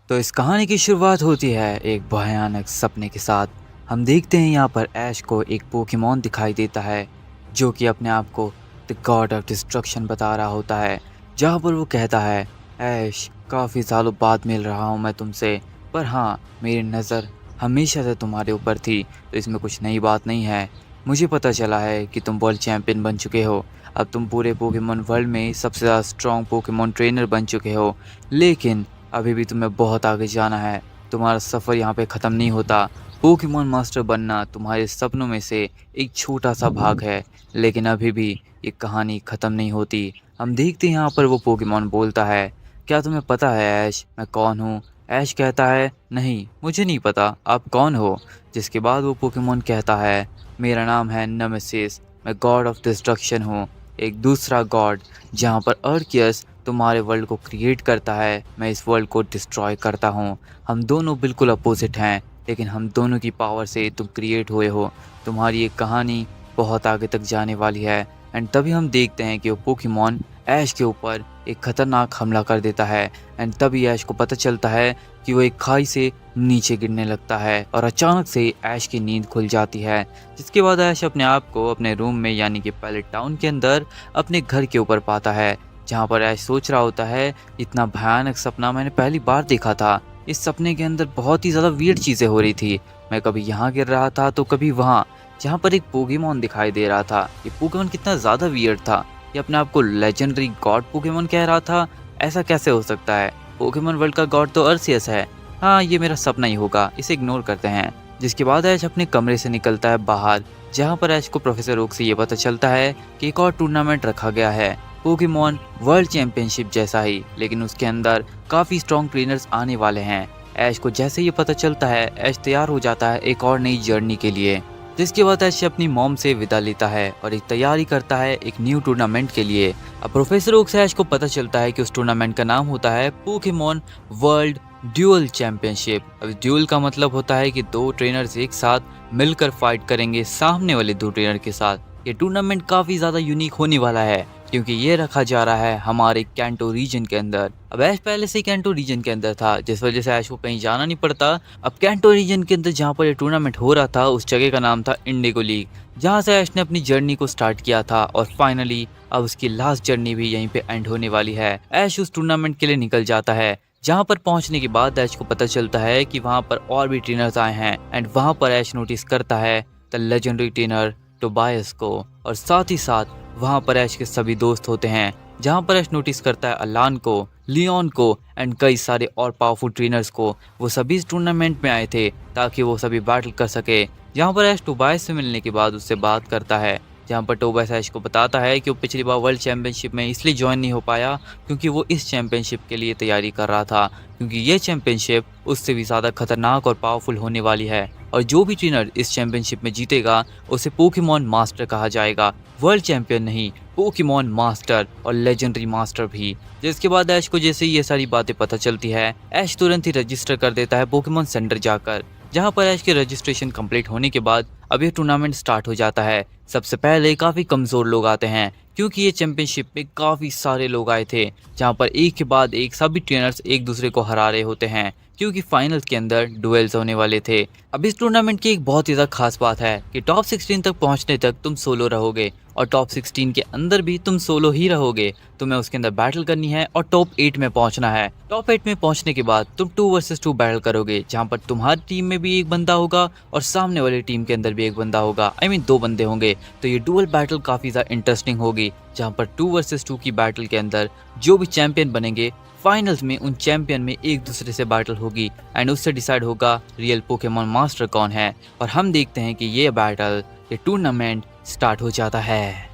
तो इस कहानी की शुरुआत होती है एक भयानक सपने के साथ। हम देखते हैं यहाँ पर ऐश को एक पोकेमॉन दिखाई देता है जो कि अपने आप को द गॉड ऑफ डिस्ट्रक्शन बता रहा होता है। जहाँ पर वो कहता है, ऐश काफ़ी सालों बाद मिल रहा हूँ मैं तुमसे, पर हाँ, मेरी नज़र हमेशा से तुम्हारे ऊपर थी, तो इसमें कुछ नई बात नहीं है। मुझे पता चला है कि तुम वर्ल्ड चैम्पियन बन चुके हो। अब तुम पूरे पोकेमॉन वर्ल्ड में सबसे ज़्यादा स्ट्रॉन्ग पोकेमॉन ट्रेनर बन चुके हो, लेकिन अभी भी तुम्हें बहुत आगे जाना है। तुम्हारा सफ़र यहाँ पे ख़त्म नहीं होता। पोकेमॉन मास्टर बनना तुम्हारे सपनों में से एक छोटा सा भाग है, लेकिन अभी भी ये कहानी ख़त्म नहीं होती। हम देखते हैं यहाँ पर वो पोकेमॉन बोलता है, क्या तुम्हें पता है ऐश मैं कौन हूँ? ऐश कहता है, नहीं मुझे नहीं पता, आप कौन हो? जिसके बाद वो पोकेमॉन कहता है, मेरा नाम है नेमेसिस, मैं गॉड ऑफ डिस्ट्रक्शन हूँ, एक दूसरा गॉड। जहाँ पर अर्कियस तुम्हारे वर्ल्ड को क्रिएट करता है, मैं इस वर्ल्ड को डिस्ट्रॉय करता हूँ। हम दोनों बिल्कुल अपोजिट हैं, लेकिन हम दोनों की पावर से तुम क्रिएट हुए हो। तुम्हारी ये कहानी बहुत आगे तक जाने वाली है। एंड तभी हम देखते हैं कि वो पोकेमॉन ऐश के ऊपर एक खतरनाक हमला कर देता है। एंड तभी ऐश को पता चलता है कि वो एक खाई से नीचे गिरने लगता है और अचानक से ऐश की नींद खुल जाती है। जिसके बाद ऐश अपने आप को अपने रूम में यानी कि पैलेट टाउन के अंदर अपने घर के ऊपर पाता है, जहाँ पर ऐश सोच रहा होता है, इतना भयानक सपना मैंने पहली बार देखा था। इस सपने के अंदर बहुत ही ज़्यादा वियर्ड चीज़ें हो रही थी। मैं कभी यहाँ गिर रहा था तो कभी वहाँ, जहाँ पर एक पोकेमॉन दिखाई दे रहा था। ये पोकेमॉन कितना ज़्यादा वियर्ड था। ये अपने आप को लेजेंडरी गॉड पोकेमॉन कह रहा था। ऐसा कैसे हो सकता है? पोकेमॉन वर्ल्ड का गॉड तो अर्सियस है। हाँ, ये मेरा सपना ही होगा, इसे इग्नोर करते हैं। जिसके बाद ऐश अपने कमरे से निकलता है बाहर, जहाँ पर ऐश को प्रोफेसर ओक से ये पता चलता है कि एक और टूर्नामेंट रखा गया है, पोकेमॉन वर्ल्ड चैंपियनशिप जैसा ही, लेकिन उसके अंदर काफ़ी स्ट्रॉन्ग ट्रेनर्स आने वाले हैं। ऐश को जैसे ये पता चलता है, ऐश तैयार हो जाता है एक और नई जर्नी के लिए। जिसके बाद ऐश अपनी मॉम से विदा लेता है और एक तैयारी करता है एक न्यू टूर्नामेंट के लिए। अब प्रोफेसर ओक से ऐश को पता चलता है कि उस टूर्नामेंट का नाम होता है पोकेमॉन वर्ल्ड ड्यूअल चैंपियनशिप। अब ड्यूअल का मतलब होता है कि दो ट्रेनर्स एक साथ मिलकर फाइट करेंगे सामने वाले दो ट्रेनर के साथ। ये टूर्नामेंट काफ़ी ज़्यादा यूनिक होने वाला है, क्योंकि ये रखा जा रहा है हमारे कैंटो रीजन के अंदर। अब ऐश पहले से ही कैंटो रीजन के अंदर था, जिस वजह से ऐश को कहीं जाना नहीं पड़ता। अब कैंटो रीजन के अंदर जहाँ पर ये टूर्नामेंट हो रहा था, उस जगह का नाम था इंडिगो लीग, जहाँ से ऐश ने अपनी जर्नी को स्टार्ट किया था और फाइनली अब उसकी लास्ट जर्नी भी यहीं पे एंड होने वाली है। ऐश उस टूर्नामेंट के लिए निकल जाता है, जहाँ पर पहुंचने के बाद ऐश को पता चलता है कि वहाँ पर और भी ट्रेनर्स आए हैं। एंड वहाँ पर ऐश नोटिस करता है द लेजेंडरी ट्रेनर टोबायस को, और साथ ही साथ वहाँ पर ऐश के सभी दोस्त होते हैं, जहाँ पर ऐश नोटिस करता है अलान को, लियोन को एंड कई सारे और पावरफुल ट्रेनर्स को। वो सभी इस टूर्नामेंट में आए थे ताकि वो सभी बैटल कर सके। जहाँ पर ऐश टोबायस से मिलने के बाद उससे बात करता है, जहाँ पर टोबायस ऐश को बताता है कि वो पिछली बार वर्ल्ड चैंपियनशिप में इसलिए ज्वाइन नहीं हो पाया क्योंकि वो इस चैंपियनशिप के लिए तैयारी कर रहा था, क्योंकि ये चैंपियनशिप उससे भी ज़्यादा खतरनाक और पावरफुल होने वाली है। और जो भी ट्रेनर इस चैंपियनशिप में जीतेगा उसे पोकेमॉन मास्टर कहा जाएगा। वर्ल्ड चैंपियन नहीं, पोकेमॉन मास्टर और लेजेंडरी मास्टर भी। जिसके बाद ऐश को जैसे ही ये सारी बातें पता चलती है, ऐश तुरंत ही रजिस्टर कर देता है पोकेमॉन सेंटर जाकर, जहाँ पर ऐश के रजिस्ट्रेशन कंप्लीट होने के बाद अब ये टूर्नामेंट स्टार्ट हो जाता है। सबसे पहले काफ़ी कमज़ोर लोग आते हैं, क्योंकि ये चैंपियनशिप में काफ़ी सारे लोग आए थे, जहाँ पर एक के बाद एक सभी ट्रेनर्स एक दूसरे को हरा रहे होते हैं, क्योंकि फाइनल्स के अंदर डुएल्स होने वाले थे। अब इस टूर्नामेंट की एक बहुत ही ज़्यादा खास बात है कि टॉप 16 तक पहुंचने तक तुम सोलो रहोगे और टॉप 16 के अंदर भी तुम सोलो ही रहोगे। तुम्हें उसके अंदर बैटल करनी है और टॉप 8 में पहुंचना है। टॉप 8 में पहुंचने के बाद तुम 2 वर्सेस 2 बैटल करोगे, जहां पर तुम्हारी टीम में भी एक बंदा होगा और सामने वाली टीम के अंदर भी एक बंदा होगा, आई मीन 2 बंदे होंगे। तो ये डुअल बैटल काफ़ी ज़्यादा इंटरेस्टिंग होगी, जहाँ पर 2 वर्सेस 2 की बैटल के अंदर जो भी चैंपियन बनेंगे फाइनल्स में उन चैंपियन में एक दूसरे से बैटल होगी एंड उससे डिसाइड होगा रियल पोकेमॉन मास्टर कौन है। और हम देखते हैं कि ये बैटल, ये टूर्नामेंट स्टार्ट हो जाता है।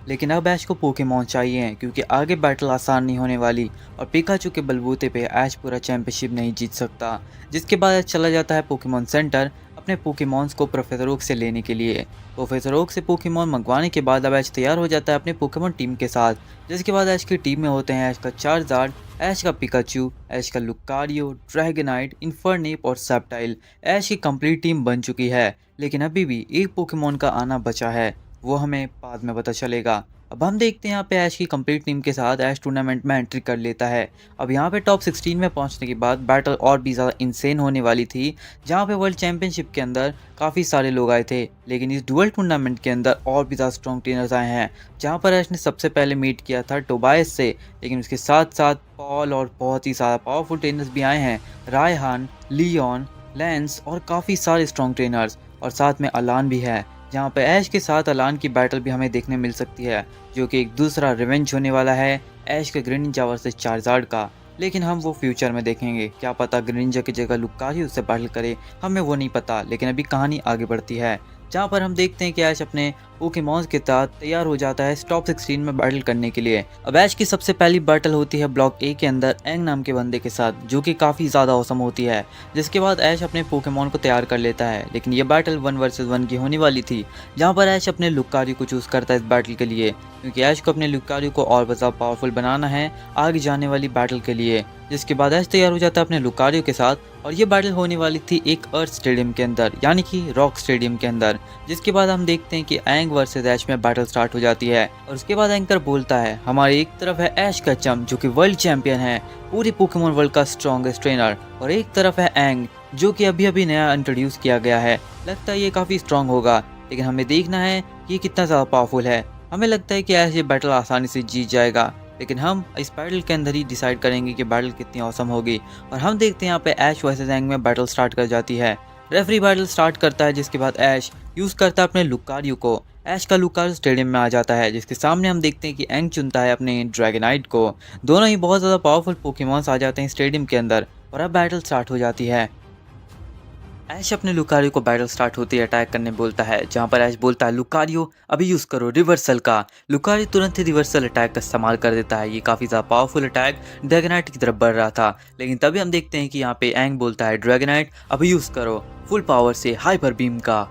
लेकिन अब ऐश को पोकेमॉन चाहिए, क्योंकि आगे बैटल आसान नहीं होने वाली और पिकाचू के बलबूते पे ऐश पूरा चैंपियनशिप नहीं जीत सकता। जिसके बाद ऐश चला जाता है पोकेमॉन सेंटर अपने पोकेमॉन्स को प्रोफेसर ओक से लेने के लिए। प्रोफेसर ओक से पोकेमॉन मंगवाने के बाद अब ऐश तैयार हो जाता है अपने पोकेमॉन टीम के साथ। जिसके बाद ऐश की टीम में होते हैं ऐश का चार्जार्ड, ऐश का पिकाचू, ऐश का लुकारियो, ड्रैगनाइट, इन्फर्नेप और सेप्टाइल। ऐश की कंप्लीट टीम बन चुकी है, लेकिन अभी भी एक पोकेमॉन का आना बचा है, वो हमें बाद में पता चलेगा। अब हम देखते हैं यहाँ पे ऐश की कंप्लीट टीम के साथ ऐश टूर्नामेंट में एंट्री कर लेता है। अब यहाँ पे टॉप 16 में पहुँचने के बाद बैटल और भी ज़्यादा इंसेन होने वाली थी, जहाँ पे वर्ल्ड चैंपियनशिप के अंदर काफ़ी सारे लोग आए थे। लेकिन इस डुअल टूर्नामेंट के अंदर और भी ज़्यादा स्ट्रॉन्ग ट्रेनर्स आए हैं, जहाँ पर ऐश ने सबसे पहले मीट किया था टोबायस से। लेकिन उसके साथ साथ पॉल और बहुत ही ज़्यादा पावरफुल ट्रेनर्स भी आए हैं, रायहान, लियोन, लेंस और काफ़ी सारे स्ट्रॉन्ग ट्रेनर्स। और साथ में अलान भी है, जहाँ पे ऐश के साथ अलान की बैटल भी हमें देखने मिल सकती है, जो कि एक दूसरा रिवेंज होने वाला है ऐश के ग्रेनिंजा वर्सेस चार्जार्ड का। लेकिन हम वो फ्यूचर में देखेंगे, क्या पता ग्रेनिंजा की जगह लुकारी उससे बैटल करे, हमें वो नहीं पता। लेकिन अभी कहानी आगे बढ़ती है, जहाँ पर हम देखते हैं कि ऐश अपने पोकेमॉन्स के साथ तैयार हो जाता है टॉप 16 में बैटल करने के लिए। अब ऐश की सबसे पहली बैटल होती है ब्लॉक ए के अंदर एंग नाम के बंदे के साथ, जो कि काफ़ी ज़्यादा औसम होती है। जिसके बाद ऐश अपने पोकेमॉन को तैयार कर लेता है। लेकिन ये बैटल 1 वर्सेस 1 की होने वाली थी, जहाँ पर ऐश अपने लुकारी को चूज़ करता है इस बैटल के लिए, क्योंकि ऐश को अपने लुकारी को और ज़्यादा पावरफुल बनाना है आगे जाने वाली बैटल के लिए। जिसके बाद ऐश तैयार हो जाता है अपने लुकारियो के साथ, और ये बैटल होने वाली थी एक अर्थ स्टेडियम के अंदर, यानी कि रॉक स्टेडियम के अंदर। जिसके बाद हम देखते हैं कि एंग वर्सेस ऐश में बैटल स्टार्ट हो जाती है, और उसके बाद एंकर बोलता है, हमारी एक तरफ है ऐश का चम, जो कि वर्ल्ड चैंपियन है, पूरे पोकेमॉन वर्ल्ड का स्ट्रॉन्गेस्ट ट्रेनर, और एक तरफ है एंग, जो कि अभी अभी नया इंट्रोड्यूस किया गया है। लगता है ये काफ़ी स्ट्रॉन्ग होगा, लेकिन हमें देखना है कि ये कितना ज़्यादा पावरफुल है। हमें लगता है कि ऐश ये बैटल आसानी से जीत जाएगा, लेकिन हम इस बैटल के अंदर ही डिसाइड करेंगे कि बैटल कितनी औसम होगी। और हम देखते हैं यहाँ पे ऐश वर्सेस एंग में बैटल स्टार्ट कर जाती है। रेफरी बैटल स्टार्ट करता है, जिसके बाद ऐश यूज़ करता है अपने लुकारियो को। ऐश का लुकारियो स्टेडियम में आ जाता है, जिसके सामने हम देखते हैं कि एंग चुनता है अपने ड्रैगनाइट को। दोनों ही बहुत ज़्यादा पावरफुल पोकेमॉन्स आ जाते हैं स्टेडियम के अंदर, और अब बैटल स्टार्ट हो जाती है। ऐश अपने लुकारियो को बैटल स्टार्ट होती है अटैक करने बोलता है, जहां पर ऐश बोलता है लुकारियो अभी यूज़ करो रिवर्सल का। लुकारियो तुरंत ही रिवर्सल अटैक का इस्तेमाल कर देता है। ये काफ़ी ज़्यादा पावरफुल अटैक ड्रैगनाइट की तरफ बढ़ रहा था, लेकिन तभी हम देखते हैं कि यहाँ पे एंग बोलता है ड्रैगनाइट अभी यूज़ करो फुल पावर से हाइपर बीम का।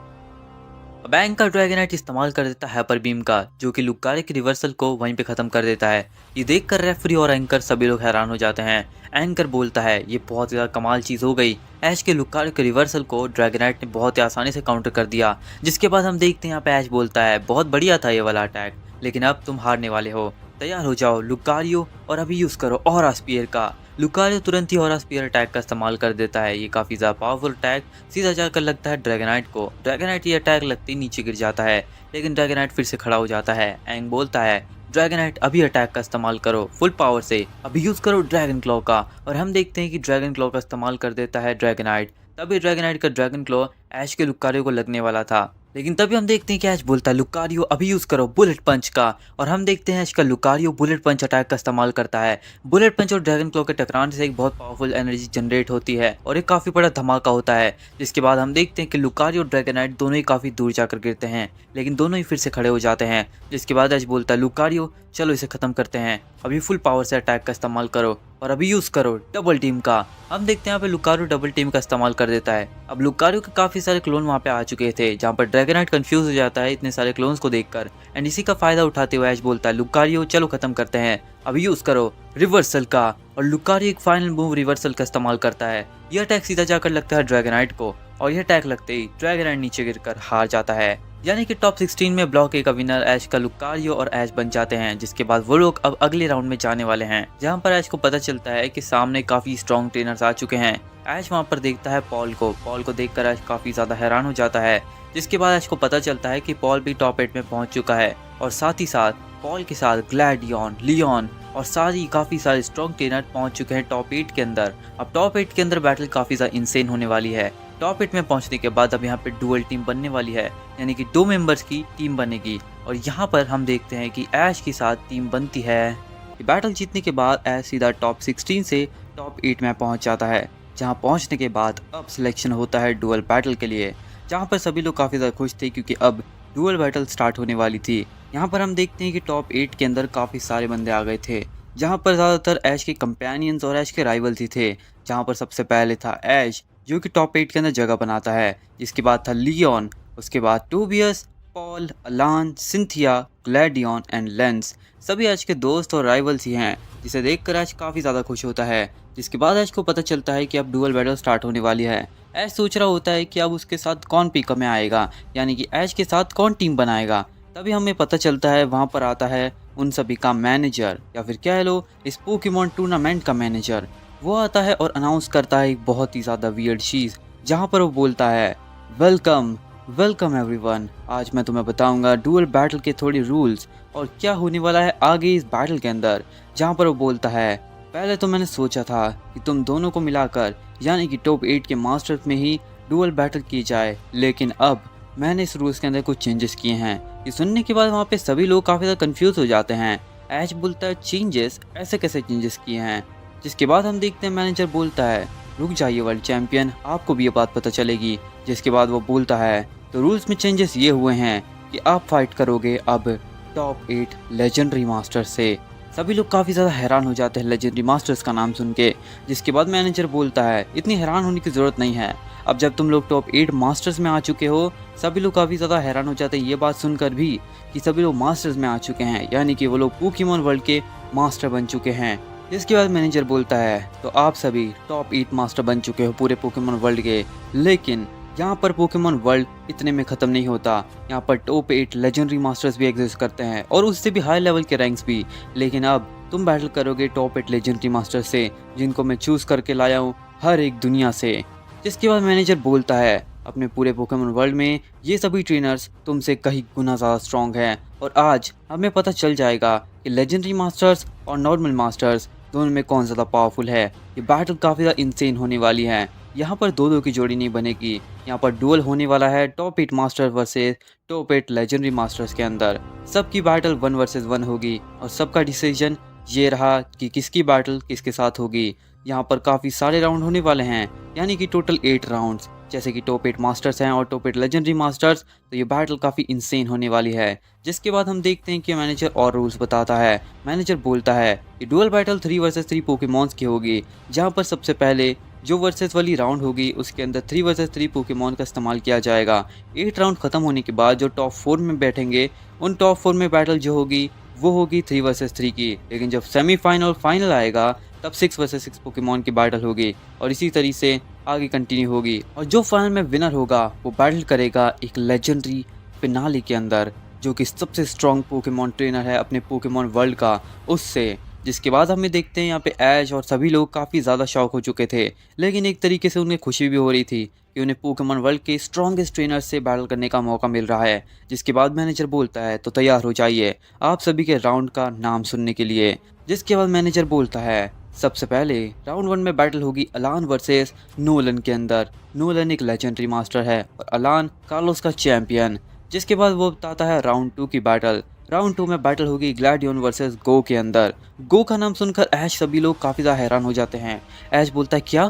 अब एंग का ड्रैगनाइट इस्तेमाल कर देता है हाइपर बीम का, जो कि लुकारियो के रिवर्सल को वहीं पे ख़त्म कर देता है। ये देखकर रेफरी और एंकर सभी लोग हैरान हो जाते हैं। एंकर बोलता है ये बहुत ज़्यादा कमाल चीज़ हो गई, ऐश के लुकारियो के रिवर्सल को ड्रैगनाइट ने बहुत ही आसानी से काउंटर कर दिया। जिसके बाद हम देखते हैं यहाँ पे ऐश बोलता है बहुत बढ़िया था ये वाला अटैक, लेकिन अब तुम हारने वाले हो, तैयार हो जाओ लुकारियो और अभी यूज़ करो ऑरा स्पीयर का। लुकारियो तुरंत ही ऑरा स्पीयर अटैक का इस्तेमाल कर देता है। ये काफ़ी ज़्यादा पावरफुल अटैक सीधा जाकर लगता है ड्रैगनाइट को। ड्रैगनाइट ये अटैक लगते ही नीचे गिर जाता है, लेकिन ड्रैगनाइट फिर से खड़ा हो जाता है। एंग बोलता है ड्रैगनाइट अभी अटैक का इस्तेमाल करो फुल पावर से, अभी यूज़ करो ड्रैगन क्लॉ का। और हम देखते हैं कि ड्रैगन क्लॉ का इस्तेमाल कर देता है ड्रैगनाइट। तभी ड्रैगनाइट का ड्रैगन क्लॉ ऐश के लुकारियो को लगने वाला था, लेकिन तभी हम देखते हैं कि ऐश बोलता है लुकारियो अभी यूज़ करो बुलेट पंच का। और हम देखते हैं ऐश का लुकारियो बुलेट पंच अटैक का इस्तेमाल करता है। बुलेट पंच और ड्रैगन क्लॉ के टकराने से एक बहुत पावरफुल एनर्जी जनरेट होती है और एक काफ़ी बड़ा धमाका होता है। जिसके बाद हम देखते हैं कि लुकारियो और ड्रैगनाइट दोनों ही काफ़ी दूर जाकर गिरते हैं, लेकिन दोनों ही फिर से खड़े हो जाते हैं। जिसके बाद ऐश बोलता है लुकारियो चलो इसे ख़त्म करते हैं, अभी फुल पावर से अटैक का इस्तेमाल करो और अभी यूज़ करो डबल टीम का। हम देखते हैं यहाँ पे लुकारियो डबल टीम का इस्तेमाल कर देता है। अब लुकारियो के काफ़ी सारे क्लोन वहाँ पे आ चुके थे, जहाँ पर ड्रैगनाइट कंफ्यूज हो जाता है इतने सारे क्लोन्स को देखकर, एंड इसी का फायदा उठाते हुए ऐश बोलता है लुकारियो चलो खत्म करते हैं, अभी यूज़ करो रिवर्सल का। और लुकारियो एक फाइनल मूव रिवर्सल का इस्तेमाल करता है। यह अटैक सीधा जाकर लगता है ड्रैगनाइट को, और यह अटैक लगते ही ड्रैगनाइट नीचे गिरकर हार जाता है। यानी कि टॉप 16 में ब्लॉक ए का विनर ऐश का लुकारियो और ऐश बन जाते हैं। जिसके बाद वो लोग अब अगले राउंड में जाने वाले हैं, जहां पर ऐश को पता चलता है कि सामने काफ़ी स्ट्रॉन्ग ट्रेनर्स आ चुके हैं। ऐश वहां पर देखता है पॉल को देखकर ऐश काफ़ी ज़्यादा हैरान हो जाता है। जिसके बाद ऐश को पता चलता है कि पॉल भी टॉप 8 में पहुंच चुका है, और साथ ही साथ पॉल के साथ ग्लैडियन, लियोन और सारी काफ़ी सारे स्ट्रॉन्ग ट्रेनर पहुंच चुके हैं टॉप 8 के अंदर। अब टॉप 8 के अंदर बैटल काफ़ी ज़्यादा इंसेन होने वाली है। टॉप 8 में पहुंचने के बाद अब यहाँ पे डुअल टीम बनने वाली है, यानी कि 2 मेंबर्स की टीम बनेगी। और यहाँ पर हम देखते हैं कि ऐश के साथ टीम बनती है। बैटल जीतने के बाद ऐश सीधा टॉप 16 से टॉप 8 में पहुंच जाता है, जहाँ पहुंचने के बाद अब सिलेक्शन होता है डुअल बैटल के लिए, जहाँ पर सभी लोग काफ़ी ज़्यादा खुश थे क्योंकि अब डुअल बैटल स्टार्ट होने वाली थी। यहाँ पर हम देखते हैं कि टॉप 8 के अंदर काफ़ी सारे बंदे आ गए थे, जहाँ पर ज़्यादातर ऐश के कंपेनियंस और ऐश के राइवल्स ही थे। जहाँ पर सबसे पहले था ऐश, जो कि टॉप 8 के अंदर जगह बनाता है। जिसके बाद था लियोन, उसके बाद टोबियस, पॉल, अलान, सिंथिया, ग्लैडियन एंड लेंस। सभी ऐश के दोस्त और राइवल्स ही हैं, जिसे देखकर ऐश काफ़ी ज़्यादा खुश होता है। जिसके बाद ऐश को पता चलता है कि अब डुअल बैटल स्टार्ट होने वाली है। ऐश सोच रहा होता है कि अब उसके साथ कौन पिकअप में आएगा, यानी कि ऐश के साथ कौन टीम बनाएगा। तभी हमें पता चलता है वहाँ पर आता है उन सभी का मैनेजर, या फिर कह लो इस पोकेमॉन टूर्नामेंट का मैनेजर। वो आता है और अनाउंस करता है एक बहुत ही ज़्यादा वियर्ड चीज़, जहाँ पर वो बोलता है वेलकम वेलकम एवरीवन। आज मैं तुम्हें बताऊंगा डुअल बैटल के थोड़े रूल्स और क्या होने वाला है आगे इस बैटल के अंदर। जहाँ पर वो बोलता है पहले तो मैंने सोचा था कि तुम दोनों को मिलाकर यानी कि टॉप 8 के मास्टर्स में ही डुअल बैटल की जाए, लेकिन अब मैंने इस रूल्स के अंदर कुछ चेंजेस किए हैं। ये सुनने के बाद वहाँ पे सभी लोग काफ़ी ज़्यादा कंफ्यूज हो जाते हैं। ऐश बोलता है चेंजेस, ऐसे कैसे चेंजेस किए हैं? जिसके बाद हम देखते हैं मैनेजर बोलता है रुक जाइए वर्ल्ड चैंपियन, आपको भी ये बात पता चलेगी। जिसके बाद वो बोलता है तो रूल्स में चेंजेस ये हुए हैं कि आप फाइट करोगे अब टॉप 8 लेजेंडरी मास्टर से। सभी लोग काफ़ी ज़्यादा हैरान हो जाते हैं लेजेंडरी मास्टर्स का नाम सुन के। जिसके बाद मैनेजर बोलता है इतनी हैरान होने की ज़रूरत नहीं है, अब जब तुम लोग टॉप 8 मास्टर्स में आ चुके हो। सभी लोग काफ़ी ज़्यादा हैरान हो जाते हैं ये बात सुनकर भी कि सभी लोग मास्टर्स में आ चुके हैं, यानी कि वो लोग पोकेमॉन वर्ल्ड के मास्टर बन चुके हैं। इसके बाद मैनेजर बोलता है तो आप सभी टॉप 8 मास्टर बन चुके हो पूरे पोकेमॉन वर्ल्ड के, लेकिन यहाँ पर पोकेमॉन वर्ल्ड इतने में ख़त्म नहीं होता। यहाँ पर टॉप 8 लेजेंडरी मास्टर्स भी एग्जिस्ट करते हैं और उससे भी हाई लेवल के रैंक्स भी, लेकिन अब तुम बैटल करोगे टॉप 8 लेजेंडरी मास्टर से, जिनको मैं चूज़ करके लाया हूँ हर एक दुनिया से। जिसके बाद मैनेजर बोलता है अपने पूरे पोकेमॉन वर्ल्ड में ये सभी ट्रेनर्स तुमसे कहीं गुना ज़्यादा स्ट्रॉन्ग हैं, और आज हमें पता चल जाएगा कि लेजेंडरी मास्टर्स और नॉर्मल मास्टर्स दोनों में कौन ज़्यादा पावरफुल है। ये बैटल काफ़ी ज़्यादा इंसेन होने वाली है। यहाँ पर दो दो की जोड़ी नहीं बनेगी, यहाँ पर डुअल होने वाला है top 8 master versus top 8 legendary masters के अंदर। सबकी बैटल 1 वर्सेस 1 होगी और सबका डिसीजन ये रहा कि किसकी बैटल किसके साथ होगी। यहाँ पर काफ़ी सारे राउंड होने वाले हैं, यानी कि टोटल 8 राउंड्स। जैसे कि टॉप 8 मास्टर्स हैं और टॉप 8 लेजेंडरी मास्टर्स, तो ये बैटल काफ़ी इंसेन होने वाली है। जिसके बाद हम देखते हैं कि मैनेजर और रूल्स बताता है। मैनेजर बोलता है कि डुअल बैटल 3 वर्सेस 3 पोकेमॉन्स की होगी, जहाँ पर सबसे पहले जो वर्सेस वाली राउंड होगी उसके अंदर 3 वर्सेस 3 पोकेमॉन का इस्तेमाल किया जाएगा। 8 राउंड खत्म होने के बाद जो टॉप 4 में बैठेंगे उन टॉप 4 में बैटल जो होगी वो होगी 3 वर्सेस 3 की, लेकिन जब सेमीफाइनल फाइनल आएगा तब 6 वर्सेस 6 पोकेमॉन की बैटल होगी और इसी तरीके से आगे कंटिन्यू होगी। और जो फाइनल में विनर होगा वो बैटल करेगा एक लेजेंडरी फिनाले के अंदर, जो कि सबसे स्ट्रॉन्ग पोकेमॉन ट्रेनर है अपने पोकेमॉन वर्ल्ड का, उससे। जिसके बाद हमें देखते हैं यहाँ पे ऐश और सभी लोग काफ़ी ज़्यादा शौक हो चुके थे, लेकिन एक तरीके से उन्हें खुशी भी हो रही थी कि उन्हें पोकेमॉन वर्ल्ड के स्ट्रॉन्गेस्ट ट्रेनर से बैटल करने का मौका मिल रहा है। जिसके बाद मैनेजर बोलता है तो तैयार हो जाइए आप सभी के राउंड का नाम सुनने के लिए। जिसके बाद मैनेजर बोलता है सबसे पहले राउंड 1 में बैटल होगी अलान वर्सेस नोलन के अंदर। नोलन एक लेजेंडरी मास्टर है और अलान कार्लोस का चैंपियन। जिसके बाद वो बताता है राउंड 2 की बैटल। राउंड 2 में बैटल होगी ग्लैडियन वर्सेस गो के अंदर। गो का नाम सुनकर ऐश सभी लोग काफ़ी ज़्यादा हैरान हो जाते हैं। ऐश बोलता है क्या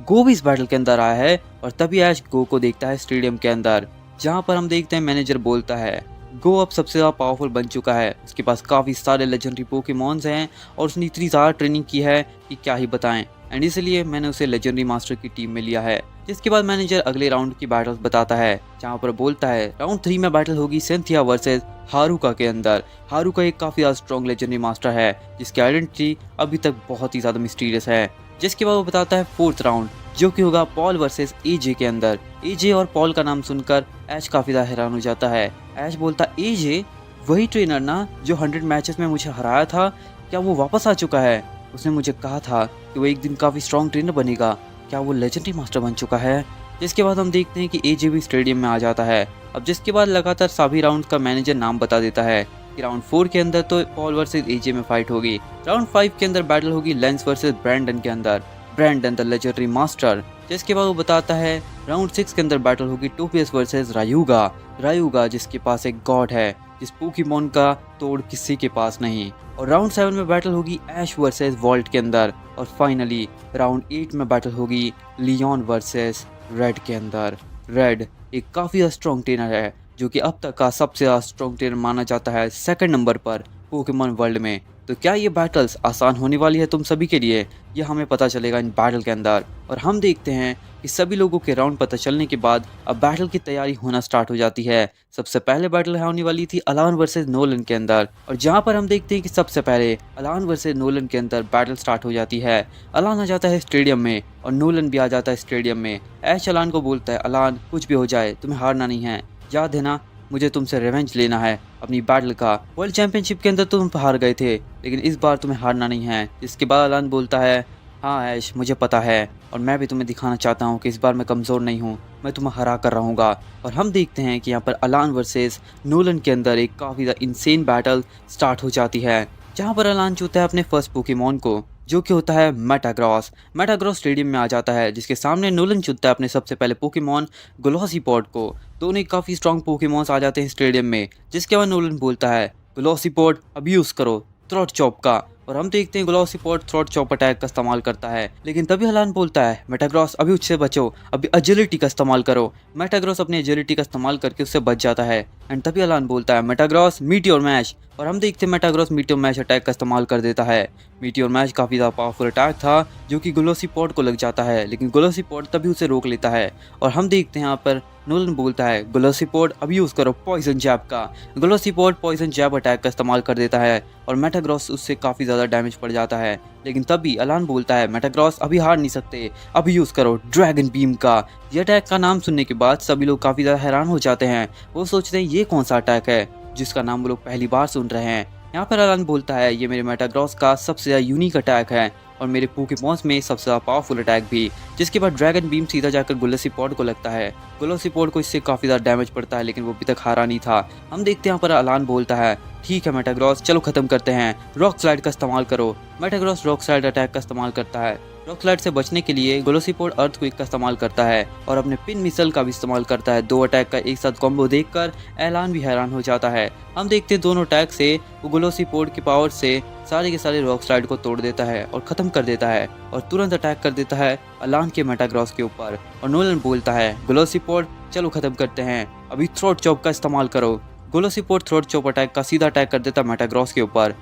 गो भी इस बैटल के अंदर आया है? और तभी ऐश गो को देखता है स्टेडियम के अंदर, जहाँ पर हम देखते हैं मैनेजर बोलता है गो अब सबसे ज़्यादा पावरफुल बन चुका है, उसके पास काफ़ी सारे लेजेंडरी पोकेमॉन्स हैं और उसने इतनी ज़्यादा ट्रेनिंग की है कि क्या ही बताएं, एंड इसलिए मैंने उसे लेजेंडरी मास्टर की टीम में लिया है। जिसके बाद मैनेजर अगले राउंड की बैटल बताता है, जहाँ पर बोलता है राउंड 3 में बैटल होगी सिंथिया वर्सेस हारुका के अंदर। हारुका एक काफ़ी ज़्यादा स्ट्रॉन्ग लेजेंडरी मास्टर है जिसकी आइडेंटिटी अभी तक बहुत ही ज़्यादा मिस्टीरियस है। जिसके बाद वो बताता है 4th राउंड जो कि होगा पॉल वर्सेस एजे के अंदर। एजे और पॉल का नाम सुनकर ऐश काफ़ी ज़्यादा हैरान हो जाता है। ऐश बोलता एजे वही ट्रेनर ना जो 100 मैचेस में मुझे हराया था, क्या वो वापस आ चुका है? उसने मुझे कहा था कि वो एक दिन काफ़ी स्ट्रॉन्ग ट्रेनर बनेगा, क्या वो लेजेंडरी मास्टर बन चुका है? जिसके बाद हम देखते हैं कि एजे भी स्टेडियम में आ जाता है। अब जिसके बाद लगातार सभी राउंड का मैनेजर नाम बता देता है कि राउंड 4 के अंदर तो पॉल वर्सेस एजे में फाइट होगी। राउंड 5 के अंदर बैटल होगी लेंस वर्सेस ब्रैंडन के अंदर, ब्रैंडन द लेजेंडरी मास्टर। जिसके बाद वो बताता है राउंड 6 के अंदर बैटल होगी टोपियस वर्सेस रायुगा। रायुगा जिसके पास एक गॉड है, जिस पोकेमॉन का तोड़ किसी के पास नहीं। और राउंड 7 में बैटल होगी ऐश वर्सेस वॉल्ट के अंदर। और फाइनली राउंड 8 में बैटल होगी लियोन वर्सेस रेड के अंदर। रेड एक काफ़ी स्ट्रॉन्ग ट्रेनर है जो कि अब तक का सबसे ज़्यादा स्ट्रॉन्ग ट्रेनर माना जाता है 2nd नंबर पर पोकेमॉन वर्ल्ड में। तो क्या ये बैटल्स आसान होने वाली है तुम सभी के लिए? ये हमें पता चलेगा इन बैटल के अंदर। और हम देखते हैं कि सभी लोगों के राउंड पता चलने के बाद अब बैटल की तैयारी होना स्टार्ट हो जाती है। सबसे पहले बैटल होने वाली थी अलान वर्सेस नोलन के अंदर, और जहां पर हम देखते हैं कि सबसे पहले अलान वर्सेस नोलन के अंदर बैटल स्टार्ट हो जाती है। अलान आ जाता है स्टेडियम में और नोलन भी आ जाता है स्टेडियम में। ऐश अलान को बोलता है अलान कुछ भी हो जाए तुम्हें हारना नहीं है, याद है ना मुझे तुमसे रिवेंज लेना है अपनी बैटल का। वर्ल्ड चैंपियनशिप के अंदर तुम हार गए थे, लेकिन इस बार तुम्हें हारना नहीं है। इसके बाद अलान बोलता है, हाँ ऐश मुझे पता है, और मैं भी तुम्हें दिखाना चाहता हूँ कि इस बार मैं कमज़ोर नहीं हूँ, मैं तुम्हें हरा कर रहूँगा। और हम देखते हैं कि यहाँ पर अलान वर्सेस नोलन के अंदर एक काफ़ी ज़्यादा इंसेन बैटल स्टार्ट हो जाती है, जहाँ पर अलान चुनता है अपने फर्स्ट पोकेमॉन को, जो कि होता है मेटाग्रॉस। मेटाग्रॉस स्टेडियम में आ जाता है, जिसके सामने नोलन चुनता है अपने सबसे पहले पोकेमॉन ग्लोसीपोड को। दोनों काफ़ी स्ट्रॉन्ग पोकेमॉन्स आ जाते हैं स्टेडियम में, जिसके बाद नोलन बोलता है, ग्लोसीपोड अब यूज़ करो थ्रोट चॉप का। और हम देखते हैं ग्लोसीपोड थ्रोट चॉप अटैक का इस्तेमाल करता है, लेकिन तभी अलान बोलता है, मेटाग्रॉस अभी उससे बचो, अभी एजिलिटी का इस्तेमाल करो। मेटाग्रॉस अपनी एजिलिटी का इस्तेमाल करके उससे बच जाता है, एंड तभी अलान बोलता है, मेटाग्रॉस मीटियोर मैश। और हम देखते हैं मेटाग्रॉस मीटियोर मैश अटैक का इस्तेमाल कर देता है। मीटियोर मैश काफ़ी ज़्यादा पावरफुल अटैक था, जो कि ग्लोसीपोड को लग जाता है, लेकिन ग्लोसीपोड तभी उसे रोक लेता है। और हम देखते हैं यहाँ पर नोलन बोलता है, ग्लोसीपोड अब यूज़ करो पॉइजन जैब का। ग्लोसीपोड पॉइजन जैब अटैक का इस्तेमाल कर देता है, और मेटाग्रॉस उससे काफ़ी ज़्यादा डैमेज पड़ जाता है। लेकिन तभी अलान बोलता है, मेटाग्रॉस अभी हार नहीं सकते, अभी यूज़ करो ड्रैगन बीम का। यह अटैक का नाम सुनने के बाद सभी लोग काफ़ी ज़्यादा हैरान हो जाते हैं। वो सोचते हैं ये कौन सा अटैक है जिसका नाम वो लोग पहली बार सुन रहे हैं। यहाँ पर अलान बोलता है, ये मेरे मेटाग्रॉस का सबसे ज़्यादा यूनिक अटैक है, और मेरे पोकेमॉन्स में सबसे ज़्यादा पावरफुल अटैक भी। जिसके बाद ड्रैगन बीम सीधा जाकर ग्लोसीपोड को लगता है। ग्लोसीपोड को इससे काफ़ी ज़्यादा डैमेज पड़ता है, लेकिन वो अभी तक हारा नहीं था। हम देखते हैं यहाँ पर अलान बोलता है, ठीक है मेटाग्रॉस चलो खत्म करते हैं, रॉक स्लाइड का इस्तेमाल करो। मेटाग्रॉस रॉक स्लाइड अटैक का इस्तेमाल करता है। रॉक स्लाइड से बचने के लिए ग्लोसीपोड अर्थक्वेक का इस्तेमाल करता है, और अपने पिन मिसल का भी इस्तेमाल करता है। दो अटैक का एक साथ कॉम्बो देखकर एलान भी हैरान हो जाता है। हम देखते हैं दोनों अटैक से वो ग्लोसीपोड की पावर से सारे के सारे रॉक स्लाइड को तोड़ देता है और ख़त्म कर देता है, और तुरंत अटैक कर देता है अलान के मेटाग्रॉस के ऊपर। और नोलन बोलता है, ग्लोसीपोड चलो ख़त्म करते हैं, अभी थ्रोट चॉप का इस्तेमाल करो। ग्लोसीपोड थ्रोट चॉप अटैक का सीधा अटैक कर देता है मेटाग्रॉस के ऊपर।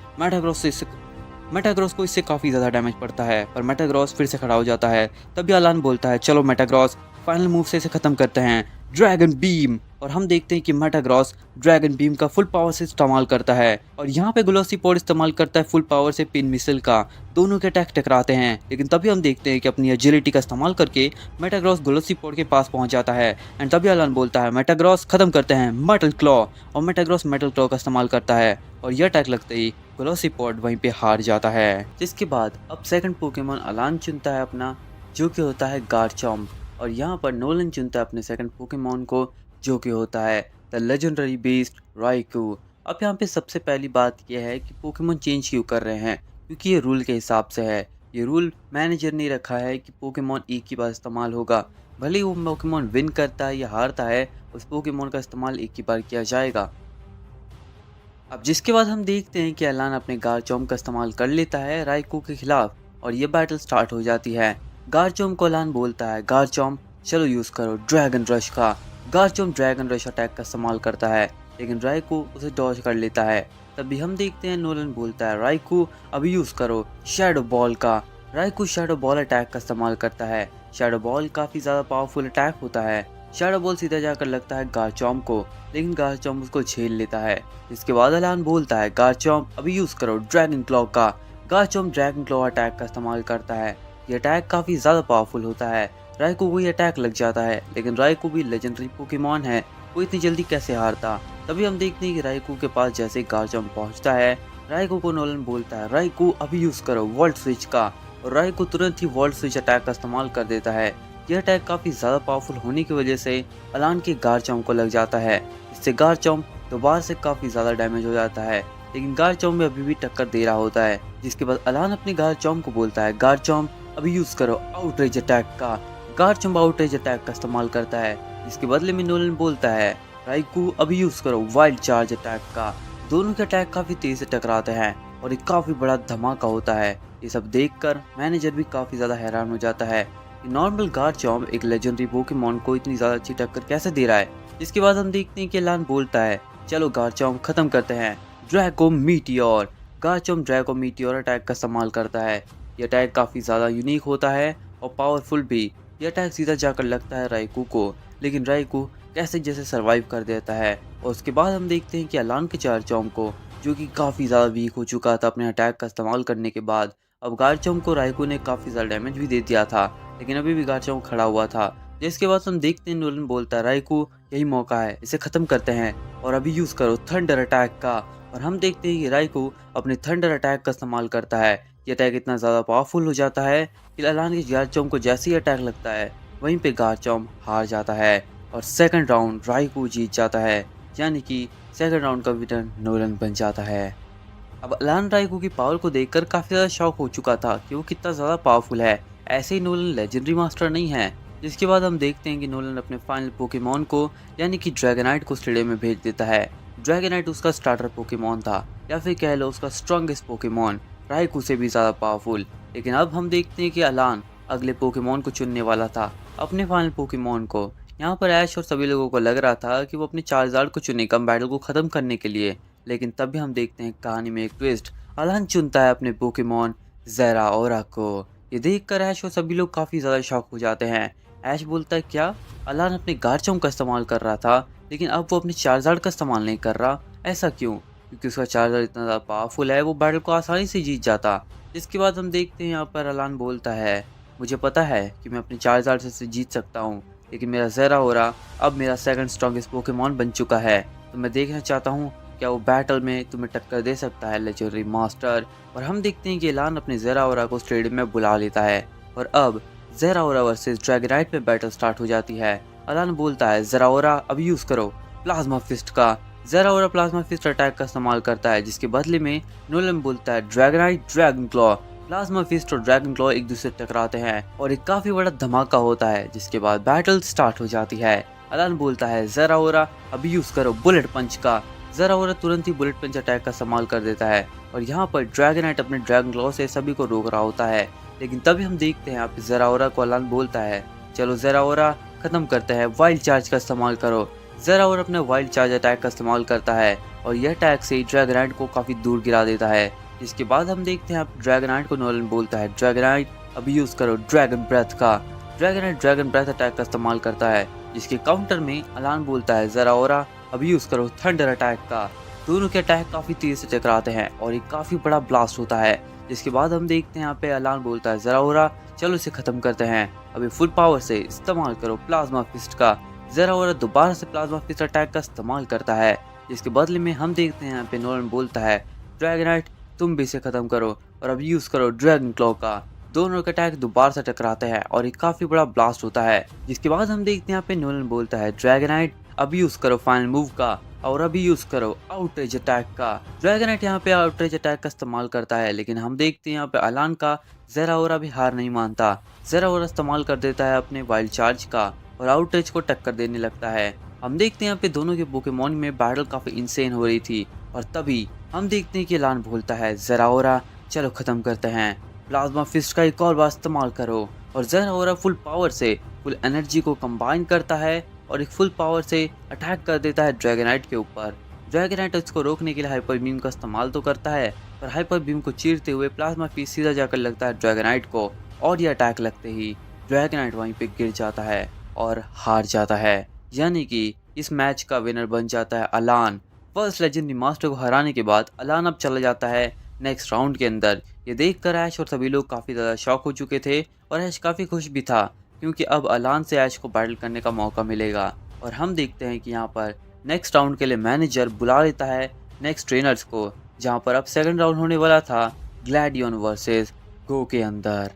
मेटाग्रॉस को इससे काफ़ी ज़्यादा डैमेज पड़ता है, पर मेटाग्रॉस फिर से खड़ा हो जाता है। तभी अलान बोलता है, चलो मेटाग्रॉस फाइनल मूव से इसे ख़त्म करते हैं, ड्रैगन बीम। और हम देखते हैं कि मेटाग्रॉस ड्रैगन बीम का फुल पावर से इस्तेमाल करता है, और यहाँ पे ग्लोसीपोड इस्तेमाल करता है फुल पावर से पिन मिसल का। दोनों के अटैक टकराते हैं, लेकिन तभी हम देखते हैं कि अपनी एजिलिटी का इस्तेमाल करके मेटाग्रॉस ग्लोसीपोड के पास पहुंच जाता है। एंड तभी अलान बोलता है, मेटाग्रॉस खत्म करते हैं मेटल क्लॉ। और मेटाग्रॉस मेटल क्लॉ का इस्तेमाल करता है, और यह अटैक लगते ही ग्लोसीपोड वहीं पे हार जाता है। जिसके बाद अब सेकंड पोकेमॉन अलान चुनता है अपना, जो कि होता है गार्चॉम्प। और यहाँ पर नोलन चुनता है अपने सेकंड पोकेमॉन को, जो कि होता है द लेजेंडरी बीस्ट राइकू। अब यहाँ पे सबसे पहली बात यह है कि पोकेमॉन चेंज क्यों कर रहे हैं, क्योंकि ये रूल के हिसाब से है। ये रूल मैनेजर ने रखा है कि पोकेमॉन एक ही बार इस्तेमाल होगा, भले ही वो पोकेमॉन विन करता है या हारता है, उस पोकेमॉन का इस्तेमाल एक ही बार किया जाएगा। अब जिसके बाद हम देखते हैं कि अलान अपने गार्चॉम्प का इस्तेमाल कर लेता है राइको के खिलाफ, और ये बैटल स्टार्ट हो जाती है। गार्चॉम्प को अलान बोलता है, गार्चॉम्प चलो यूज़ करो ड्रैगन रश का। गार्चॉम्प ड्रैगन रश अटैक का इस्तेमाल करता है, लेकिन राइको उसे डॉज कर लेता है। तभी हम देखते हैं नोलन बोलता है, राइको अभी यूज़ करो शैडो बॉल का। राइको शैडो बॉल अटैक का इस्तेमाल करता है। शैडो बॉल काफ़ी ज़्यादा पावरफुल अटैक होता है। शैडो बॉल सीधा जाकर लगता है गार्चॉम्प को, लेकिन गार्चॉम्प उसको झेल लेता है। इसके बाद अलान बोलता है, गार्चॉम्प अभी यूज़ करो ड्रैगन क्लॉ का। गार्चॉम्प ड्रैगन क्लॉ अटैक का इस्तेमाल करता है। ये अटैक काफ़ी ज़्यादा पावरफुल होता है। राइको को ये अटैक लग जाता है, लेकिन राइको भी लेजेंडरी पोकेमॉन है, वो इतनी जल्दी कैसे हारता। तभी हम देखते हैं कि राइको के पास जैसे गार्चॉम्प पहुंचता है, राइको को नोलन बोलता है, राइको अभी यूज़ करो वोल्ट स्विच का। और राइको तुरंत ही वोल्ट स्विच अटैक का इस्तेमाल कर देता है। यह अटैक काफ़ी ज़्यादा पावरफुल होने की वजह से अलान के गार्चॉम्प को लग जाता है। इससे गार्चॉम्प दोबारा से काफ़ी ज़्यादा डैमेज हो जाता है, लेकिन गार्चॉम्प में अभी भी टक्कर दे रहा होता है। जिसके बाद अलान अपने गार्चॉम्प को बोलता है, गार्चॉम्प अभी यूज़ करो आउटरेज अटैक का। गार्चॉम्प आउटरेज अटैक का इस्तेमाल करता है, जिसके बदले में नोलन बोलता है, राइको अभी यूज़ करो वाइल्ड चार्ज अटैक का। दोनों के अटैक काफ़ी तेज़ से टकराते हैं, और एक काफ़ी बड़ा धमाका होता है। ये सब देखकर मैनेजर भी काफ़ी ज़्यादा हैरान हो जाता है कि नॉर्मल गार्चॉम्प एक लेजेंडरी पोकेमॉन को इतनी ज़्यादा अच्छी टक्कर कैसे दे रहा है। जिसके बाद हम देखते हैं कि अलान बोलता है, चलो गार्चॉम्प खत्म करते हैं Draco meteor. Garchomp Draco meteor attack का इस्तेमाल करता है। ये अटैक काफ़ी ज़्यादा यूनिक होता है और पावरफुल भी। ये अटैक सीधा जाकर लगता है राइको को, लेकिन राइको कैसे जैसे सर्वाइव कर देता है। और उसके बाद हम देखते हैं कि अलान के गार्चॉम्प को, जो कि काफ़ी ज़्यादा वीक हो चुका था अपने अटैक का इस्तेमाल करने के बाद, अब गार्चॉम्प को राइको ने काफ़ी ज़्यादा डैमेज भी दे दिया था, लेकिन अभी भी गार्चॉम्प खड़ा हुआ था। जिसके बाद हम देखते हैं नोलन बोलता है राइकू यही मौका है, इसे खत्म करते हैं और अभी यूज करो थंडर अटैक का। और हम देखते हैं कि राइकू अपने थंडर अटैक का इस्तेमाल करता है। ये अटैक इतना ज़्यादा पावरफुल हो जाता है कि अलान के गारचोम को जैसे ही अटैक लगता है वहीं पे गारचोम हार जाता है और सेकंड राउंड राइकू जीत जाता है, यानी कि सेकंड राउंड का विनर नोलन बन जाता है। अब अलान राइकू की पावर को देखकर काफ़ी ज़्यादा शॉक हो चुका था कि वो कितना ज़्यादा पावरफुल है। ऐसे ही नोलन लेजेंडरी मास्टर नहीं है। जिसके बाद हम देखते हैं कि नोलन अपने फाइनल पोकेमॉन को यानी कि ड्रैगनाइट को स्टेडियम में भेज देता है। ड्रैगनाइट उसका स्टार्टर पोकेमॉन था या फिर कह लो उसका स्ट्रॉन्गेस्ट पोकेमॉन, राइकू से भी ज़्यादा पावरफुल। लेकिन अब हम देखते हैं कि अलान अगले पोकेमॉन को चुनने वाला था, अपने फाइनल पोकेमॉन को। यहाँ पर ऐश और सभी लोगों को लग रहा था कि वो अपने चार्जार्ड को चुनेगा बैटल को ख़त्म करने के लिए। लेकिन तब भी हम देखते हैं कहानी में एक ट्विस्ट, अलान चुनता है अपने पोकेमॉन ज़ेराओरा को। ये देखकर ऐश और सभी लोग काफ़ी ज़्यादा शॉक हो जाते हैं। ऐश बोलता है क्या अलान अपने गारचोम का इस्तेमाल कर रहा था लेकिन अब वो अपने चार्जार्ड का इस्तेमाल नहीं कर रहा, ऐसा क्यों? क्योंकि उसका चार्जर इतना ज़्यादा पावरफुल है वो बैटल को आसानी से जीत जाता। जिसके बाद हम देखते हैं यहाँ पर अलान बोलता है मुझे पता है कि मैं अपने चार्जार्ड से जीत सकता हूँ, लेकिन मेरा ज़ेराओरा अब मेरा सेकंड स्ट्रॉन्गेस्ट पोकेमॉन बन चुका है, तो मैं देखना चाहता हूँ क्या वो बैटल में तुम्हें टक्कर दे सकता है लेजेंडरी मास्टर। और हम देखते हैं कि अलान अपने ज़ेराओरा को स्टेडियम में बुला लेता है और अब ज़ेराओरा वर्सेस ड्रैगनाइट में बैटल स्टार्ट हो जाती है। अलान बोलता है ज़ेराओरा अब यूज़ करो प्लाज्मा फिस्ट का। ज़ेराओरा प्लाज्मा फिस्ट अटैक का इस्तेमाल करता है, जिसके बदले में नोलन बोलता है Dragonite dragon claw. Plasma fist और ड्रैगन क्लॉ एक दूसरे से टकराते हैं और एक काफी बड़ा धमाका होता है, जिसके बाद बैटल स्टार्ट हो जाती है। अलान बोलता है ज़ेराओरा अभी यूज करो बुलेट पंच का। ज़ेराओरा तुरंत ही बुलेट पंच अटैक का इस्तेमाल कर देता है और यहाँ पर ड्रैगनाइट अपने ड्रैगन क्लॉ से सभी को रोक रहा होता है। लेकिन तभी हम देखते हैं यहाँ पे ज़ेराओरा को अलान बोलता है चलो ज़ेराओरा खत्म करते हैं, वाइल्ड चार्ज का इस्तेमाल करो। ज़ेराओरा अपने वाइल्ड चार्ज अटैक का इस्तेमाल करता है और यह अटैक से ड्रैगनाइट को काफी दूर गिरा देता है। इसके बाद हम देखते हैं ड्रैगनाइट को नोलन बोलता है ड्रैगनाइट अभी यूज करो ड्रैगन ब्रेथ का। ड्रैगनाइट ड्रैगन ब्रेथ अटैक का इस्तेमाल करता है, जिसके काउंटर में अलान बोलता है ज़ेराओरा अभी यूज करो थंडर अटैक का। दोनों के अटैक काफी तेज से टकराते हैं और एक काफी बड़ा ब्लास्ट होता है। जिसके बाद हम देखते हैं यहाँ पे अलान बोलता है ज़ेराओरा चलो इसे खत्म करते हैं, अभी फुल पावर से इस्तेमाल करो प्लाज्मा फिस्ट का। ज़ेराओरा दोबारा से प्लाज्मा फिस्ट अटैक का इस्तेमाल करता है, जिसके बदले में हम देखते हैं यहाँ पे नोलन बोलता है ड्रैगनाइट तुम भी इसे खत्म करो और अब यूज करो ड्रैगन क्लॉ का। दोनों के अटैक दोबारा से टकराते हैं और एक काफी बड़ा ब्लास्ट होता है। जिसके बाद हम देखते हैं यहाँ पे नोलन बोलता है ड्रैगनाइट अब यूज करो फाइनल मूव का और अभी यूज करो आउटरेज अटैक का। ड्रैगनाइट यहाँ पे आउटरेज अटैक का इस्तेमाल करता है, लेकिन हम देखते हैं यहाँ पे अलान का ज़ेराओरा भी हार नहीं मानता। ज़ेराओरा इस्तेमाल कर देता है अपने वाइल्ड चार्ज का और आउटरेज को टक्कर देने लगता है। हम देखते हैं यहाँ पे दोनों के पोकेमॉन में बैटल काफी इंसेन हो रही थी और तभी हम देखते हैं कि अलान बोलता है ज़ेराओरा चलो खत्म करते हैं, प्लाज्मा फिस्ट का एक और बार इस्तेमाल करो। और ज़ेराओरा फुल पावर से फुल एनर्जी को कंबाइन करता है और एक फुल पावर से अटैक कर देता है ड्रैगनाइट के ऊपर। ड्रैगनाइट उसको रोकने के लिए हाइपर बीम का इस्तेमाल तो करता है, पर हाइपर बीम को चीरते हुए प्लाज्मा फिस्ट सीधा जाकर लगता है ड्रैगनाइट को और ये अटैक लगते ही ड्रैगनाइट वहीं पे गिर जाता है और हार जाता है, यानी कि इस मैच का विनर बन जाता है अलान। फर्स्ट लेजेंडरी मास्टर को हराने के बाद अलान अब चला जाता है नेक्स्ट राउंड के अंदर। ये देखकर ऐश और सभी लोग काफ़ी ज़्यादा शॉक हो चुके थे और ऐश काफ़ी खुश भी था, क्योंकि अब अलान से ऐश को बैटल करने का मौका मिलेगा। और हम देखते हैं कि यहाँ पर नेक्स्ट राउंड के लिए मैनेजर बुला लेता है नेक्स्ट ट्रेनर्स को, जहाँ पर अब सेकंड राउंड होने वाला था ग्लैडियन वर्सेस गो के अंदर।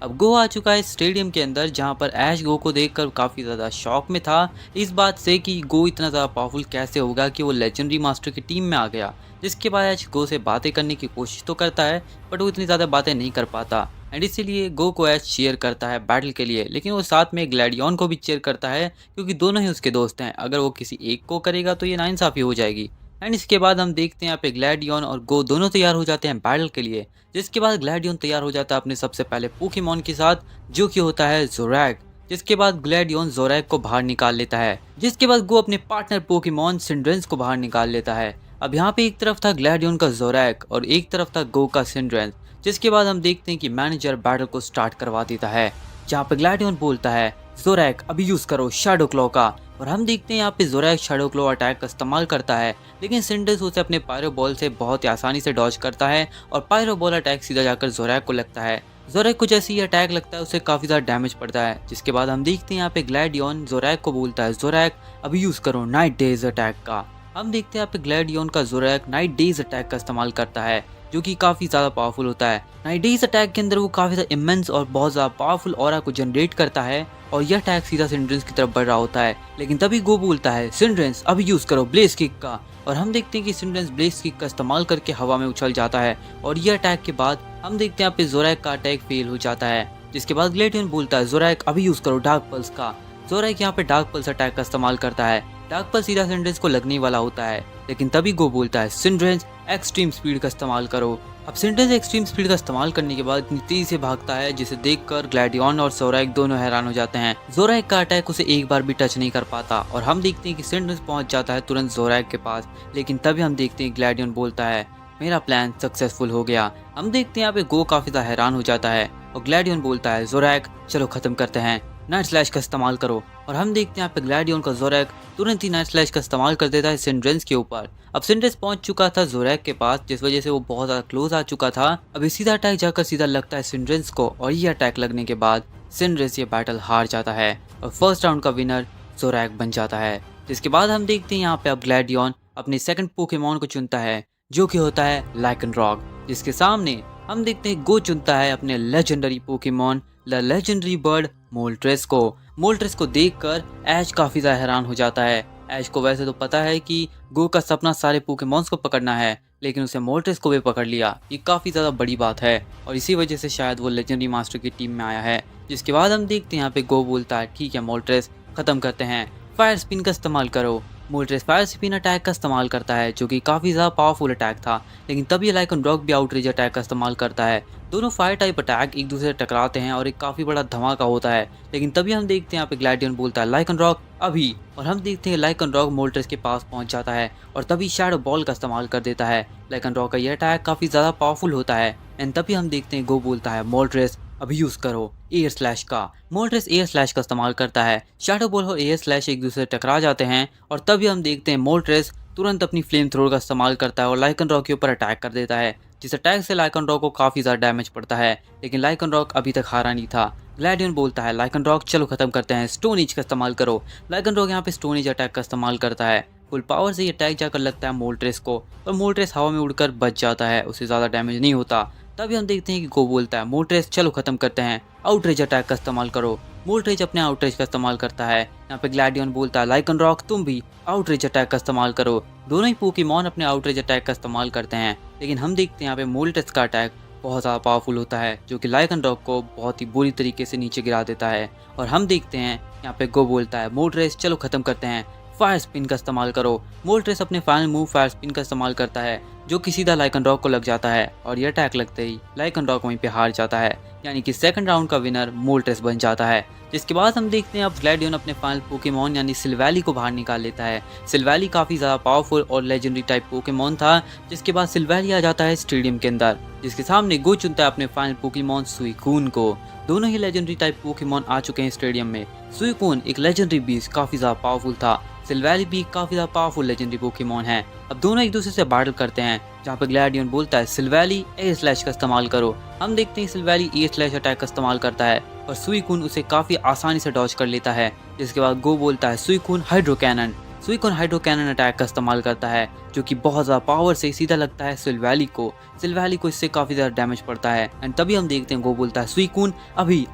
अब गो आ चुका है स्टेडियम के अंदर, जहां पर ऐश गो को देखकर काफ़ी ज़्यादा शॉक में था इस बात से कि गो इतना ज़्यादा पावरफुल कैसे होगा कि वो लेजेंडरी मास्टर की टीम में आ गया। जिसके बाद ऐश गो से बातें करने की कोशिश तो करता है, बट वो इतनी ज़्यादा बातें नहीं कर पाता एंड इसीलिए गो को ऐश चीयर करता है बैटल के लिए। लेकिन वो साथ में ग्लैडियन को भी चीयर करता है, क्योंकि दोनों ही उसके दोस्त हैं। अगर वो किसी एक को करेगा तो ये नाइंसाफ़ी हो जाएगी। एंड इसके बाद हम देखते हैं यहाँ पे ग्लैडियन और गो दोनों तैयार हो जाते हैं बैटल के लिए। जिसके बाद ग्लैडियन तैयार हो जाता है अपने सबसे पहले पोकेमॉन के साथ, जो कि होता है ज़ोरैग। जिसके बाद ग्लैडियन ज़ोरैग को बाहर निकाल लेता है। जिसके बाद गो अपने पार्टनर पोकेमॉन सिंड्रेंस को बाहर निकाल लेता है। अब यहाँ पे एक तरफ था ग्लैडियन का ज़ोरैग और एक तरफ था गो का सिंड्रेंस। जिसके बाद हम देखते हैं कि मैनेजर बैटल को स्टार्ट करवा देता है, जहाँ पे ग्लैडियन बोलता है ज़ोरैग अभी यूज़ करो शैडो क्लॉ का। और हम देखते हैं यहाँ पे ज़ोरैग शैडो क्लॉ अटैक का इस्तेमाल करता है, लेकिन सिंड्रेंस उसे अपने पायरो बॉल से बहुत ही आसानी से डॉज करता है और पायरो बॉल अटैक सीधा जाकर ज़ोरैग को लगता है। जोरैक को जैसे ही अटैक लगता है उसे काफ़ी ज़्यादा डैमेज पड़ता है, जिसके बाद हम देखते हैं यहाँ पे ग्लैडियन जोरैक को बोलता है जोरैक अभी यूज़ करो नाइट डेज अटैक का। हम देखते हैं यहाँ पे ग्लैडियन का जोरैक नाइट डेज अटैक का इस्तेमाल करता है, जो कि काफ़ी ज़्यादा पावरफुल होता है। नाइट डेज अटैक के अंदर वो काफ़ी ज़्यादा इमेंस और बहुत ज़्यादा पावरफुल ऑरा को जनरेट करता है और यह अटैक सीधा सिंड्रेंस की तरफ बढ़ रहा होता है, लेकिन तभी गो बोलता है सिंड्रेंस अभी यूज़ करो ब्लेज किक का। और हम देखते हैं कि सिंड्रेंस ब्लेज किक का इस्तेमाल करके हवा में उछल जाता है और यह अटैक के बाद हम देखते हैं यहाँ पे जोरैक का अटैक फेल हो जाता है, जिसके बाद ग्लैडियन बोलता है जोरैक अभी यूज़ करो डार्क पल्स का। जोरैक यहाँ पे डार्क पल्स अटैक का इस्तेमाल करता है। डार्क पल्स सीधा सिंड्रेंस को लगने वाला होता है, लेकिन तभी गो बोलता है सिंड्रेंस एक्सट्रीम स्पीड का इस्तेमाल करो। अब सिंड्रेंस एक्सट्रीम स्पीड का इस्तेमाल करने के बाद इतनी तेजी से भागता है जिसे देखकर ग्लैडियन और जोरैक दोनों हैरान हो जाते हैं। जोरैक का अटैक उसे एक बार भी टच नहीं कर पाता और हम देखते हैं कि सिंड्रेंस पहुंच जाता है तुरंत जोरैक के पास, लेकिन तभी हम देखते हैं ग्लैडियन बोलता है मेरा प्लान सक्सेसफुल हो गया। हम देखते हैं यहाँ पे गो काफी ज्यादा हैरान हो जाता है और ग्लैडियन बोलता है जोरैक चलो खत्म करते हैं, नाइट स्लैश का इस्तेमाल करो। और हम देखते हैं यहाँ पे ग्लैडियन का जोरैक तुरंत ही नाइट स्लैश का इस्तेमाल कर देता है सिंड्रेंस के ऊपर। अब सिंड्रेंस पहुंच चुका था जोरैक के पास, जिस वजह से वो बहुत ज्यादा क्लोज आ चुका था। अब सीधा अटैक जाकर सीधा लगता है सिंड्रेंस को और ये अटैक लगने के बाद सिंड्रेंस ये बैटल हार जाता है और फर्स्ट राउंड का विनर जोरैक बन जाता है। जिसके बाद हम देखते हैं यहाँ पे अब ग्लैडियन अपने सेकंड पोकेमॉन को चुनता है, जो कि होता है लाइकनरॉक, जिसके सामने हम देखते हैं गो चुनता है अपने legendary Pokemon the legendary bird Moltres को। मोल्ट्रेस को देखकर ऐश काफी ज्यादा हैरान हो जाता है। ऐश को वैसे तो पता है कि गो का सपना सारे पोकेमॉन्स को पकड़ना है, लेकिन उसे मोल्ट्रेस को भी पकड़ लिया, ये काफी ज्यादा बड़ी बात है और इसी वजह से शायद वो लेजेंडरी मास्टर की टीम में आया है। जिसके बाद हम देखते हैं यहाँ पे गो बोलता है ठीक है मोल्ट्रेस खत्म करते हैं, फायर स्पिन का इस्तेमाल करो। मोल्ट्रेस फायर स्पिन अटैक का इस्तेमाल करता है, जो कि काफ़ी ज़्यादा पावरफुल अटैक था, लेकिन तब ये लाइकनरॉक भी आउटरीच अटैक का इस्तेमाल करता है। दोनों फायर टाइप अटैक एक दूसरे से टकराते हैं और एक काफ़ी बड़ा धमाका होता है, लेकिन तभी हम देखते हैं यहाँ पे ग्लैडियन बोलता है लाइकनरॉक अभी, और हम देखते हैं लाइकनरॉक मोल्ट्रेस के पास पहुंच जाता है और तभी शैडो बॉल का इस्तेमाल कर देता है। लाइकनरॉक का यह अटैक काफ़ी ज़्यादा पावरफुल होता है एंड तभी हम देखते हैं गो बोलता है मोल्ट्रेस अभी यूज़ करो एयर स्लैश का। मोल्ट्रेस एयर स्लैश का इस्तेमाल करता है। शैडो बॉल और एयर स्लैश एक दूसरे से टकरा जाते हैं और तभी हम देखते हैं मोल्ट्रेस तुरंत अपनी फ्लेम थ्रोर का इस्तेमाल करता है और लाइकनरॉक के ऊपर अटैक कर देता है, जिस अटैक से लाइकनरॉक को काफ़ी ज़्यादा डैमेज पड़ता है, लेकिन लाइकनरॉक अभी तक हारा नहीं था। ग्लैडियन बोलता है लाइकनरॉक चलो खत्म करते हैं, स्टोन एज का इस्तेमाल करो। लाइकनरॉक यहाँ पे स्टोन एज अटैक का इस्तेमाल करता है। फुल पावर से ये अटैक जाकर लगता है मोल्ट्रेस को और मोल्ट्रेस हवा में उड़कर बच जाता है, उसे ज़्यादा डैमेज नहीं होता। तभी हम देखते हैं कि गो बोलता है मोल्ट्रेस चलो खत्म करते हैं, आउटरेज अटैक का इस्तेमाल करो। मोल्ट्रेज अपने आउटरेज का इस्तेमाल करता है। यहाँ पे ग्लैडियन बोलता है लाइकनरॉक तुम भी आउटरेज अटैक का इस्तेमाल करो। दोनों ही पोकेमॉन अपने आउटरेज अटैक का इस्तेमाल करते हैं, लेकिन हम देखते हैं यहाँ पे मोल्ट्रेस का अटैक बहुत ज़्यादा पावरफुल होता है, जो कि लाइकनरॉक को बहुत ही बुरी तरीके से नीचे गिरा देता है। और हम देखते हैं यहाँ पे गो बोलता है मोल्ट्रेस चलो खत्म करते हैं, फायर स्पिन का इस्तेमाल करो। मोल्ट्रेस अपने फाइनल मूव फायर स्पिन का इस्तेमाल करता है, जो कि सीधा लाइकनरॉक को लग जाता है और यह अटैक लगते ही लाइकनरॉक वहीं पे हार जाता है, यानी कि सेकंड राउंड का विनर मोल्ट्रेस बन जाता है। जिसके बाद हम देखते हैं अब ग्लैडियन अपने फाइनल पोकेमॉन यानी सिल्वैली को बाहर निकाल लेता है। सिल्वैली काफ़ी ज़्यादा पावरफुल और लेजेंडरी टाइप पोकेमॉन था। जिसके बाद सिल्वैली आ जाता है स्टेडियम के अंदर, जिसके सामने गो चुनता है अपने फाइनल पोकेमॉन सुइकून को। दोनों ही लेजेंडरी टाइप पोकेमॉन आ चुके हैं स्टेडियम में। सुइकून एक लेजेंडरी बीस्ट काफ़ी ज़्यादा पावरफुल था, सिल्वैली भी काफ़ी ज़्यादा पावरफुल लेजेंडरी पोकेमॉन है। अब दोनों एक दूसरे से बैटल करते हैं, जहाँ पे ग्लैडियन बोलता है सिल्वैली एयर स्लैश का इस्तेमाल करो। हम देखते हैं सिल्वैली एयर स्लैश अटैक का इस्तेमाल करता है और सुइकून उसे काफ़ी आसानी से डॉज कर लेता है। जिसके बाद गो बोलता है Suicune hydro cannon. Suicune hydro cannon attack का इस्तेमाल करता है, जो कि बहुत ज़्यादा पावर से सीधा लगता है सिल्वैली को। सिल्वैली को इससे काफ़ी ज़्यादा डैमेज पड़ता है एंड तभी हम देखते हैं गो बोलता है सुइकून अभी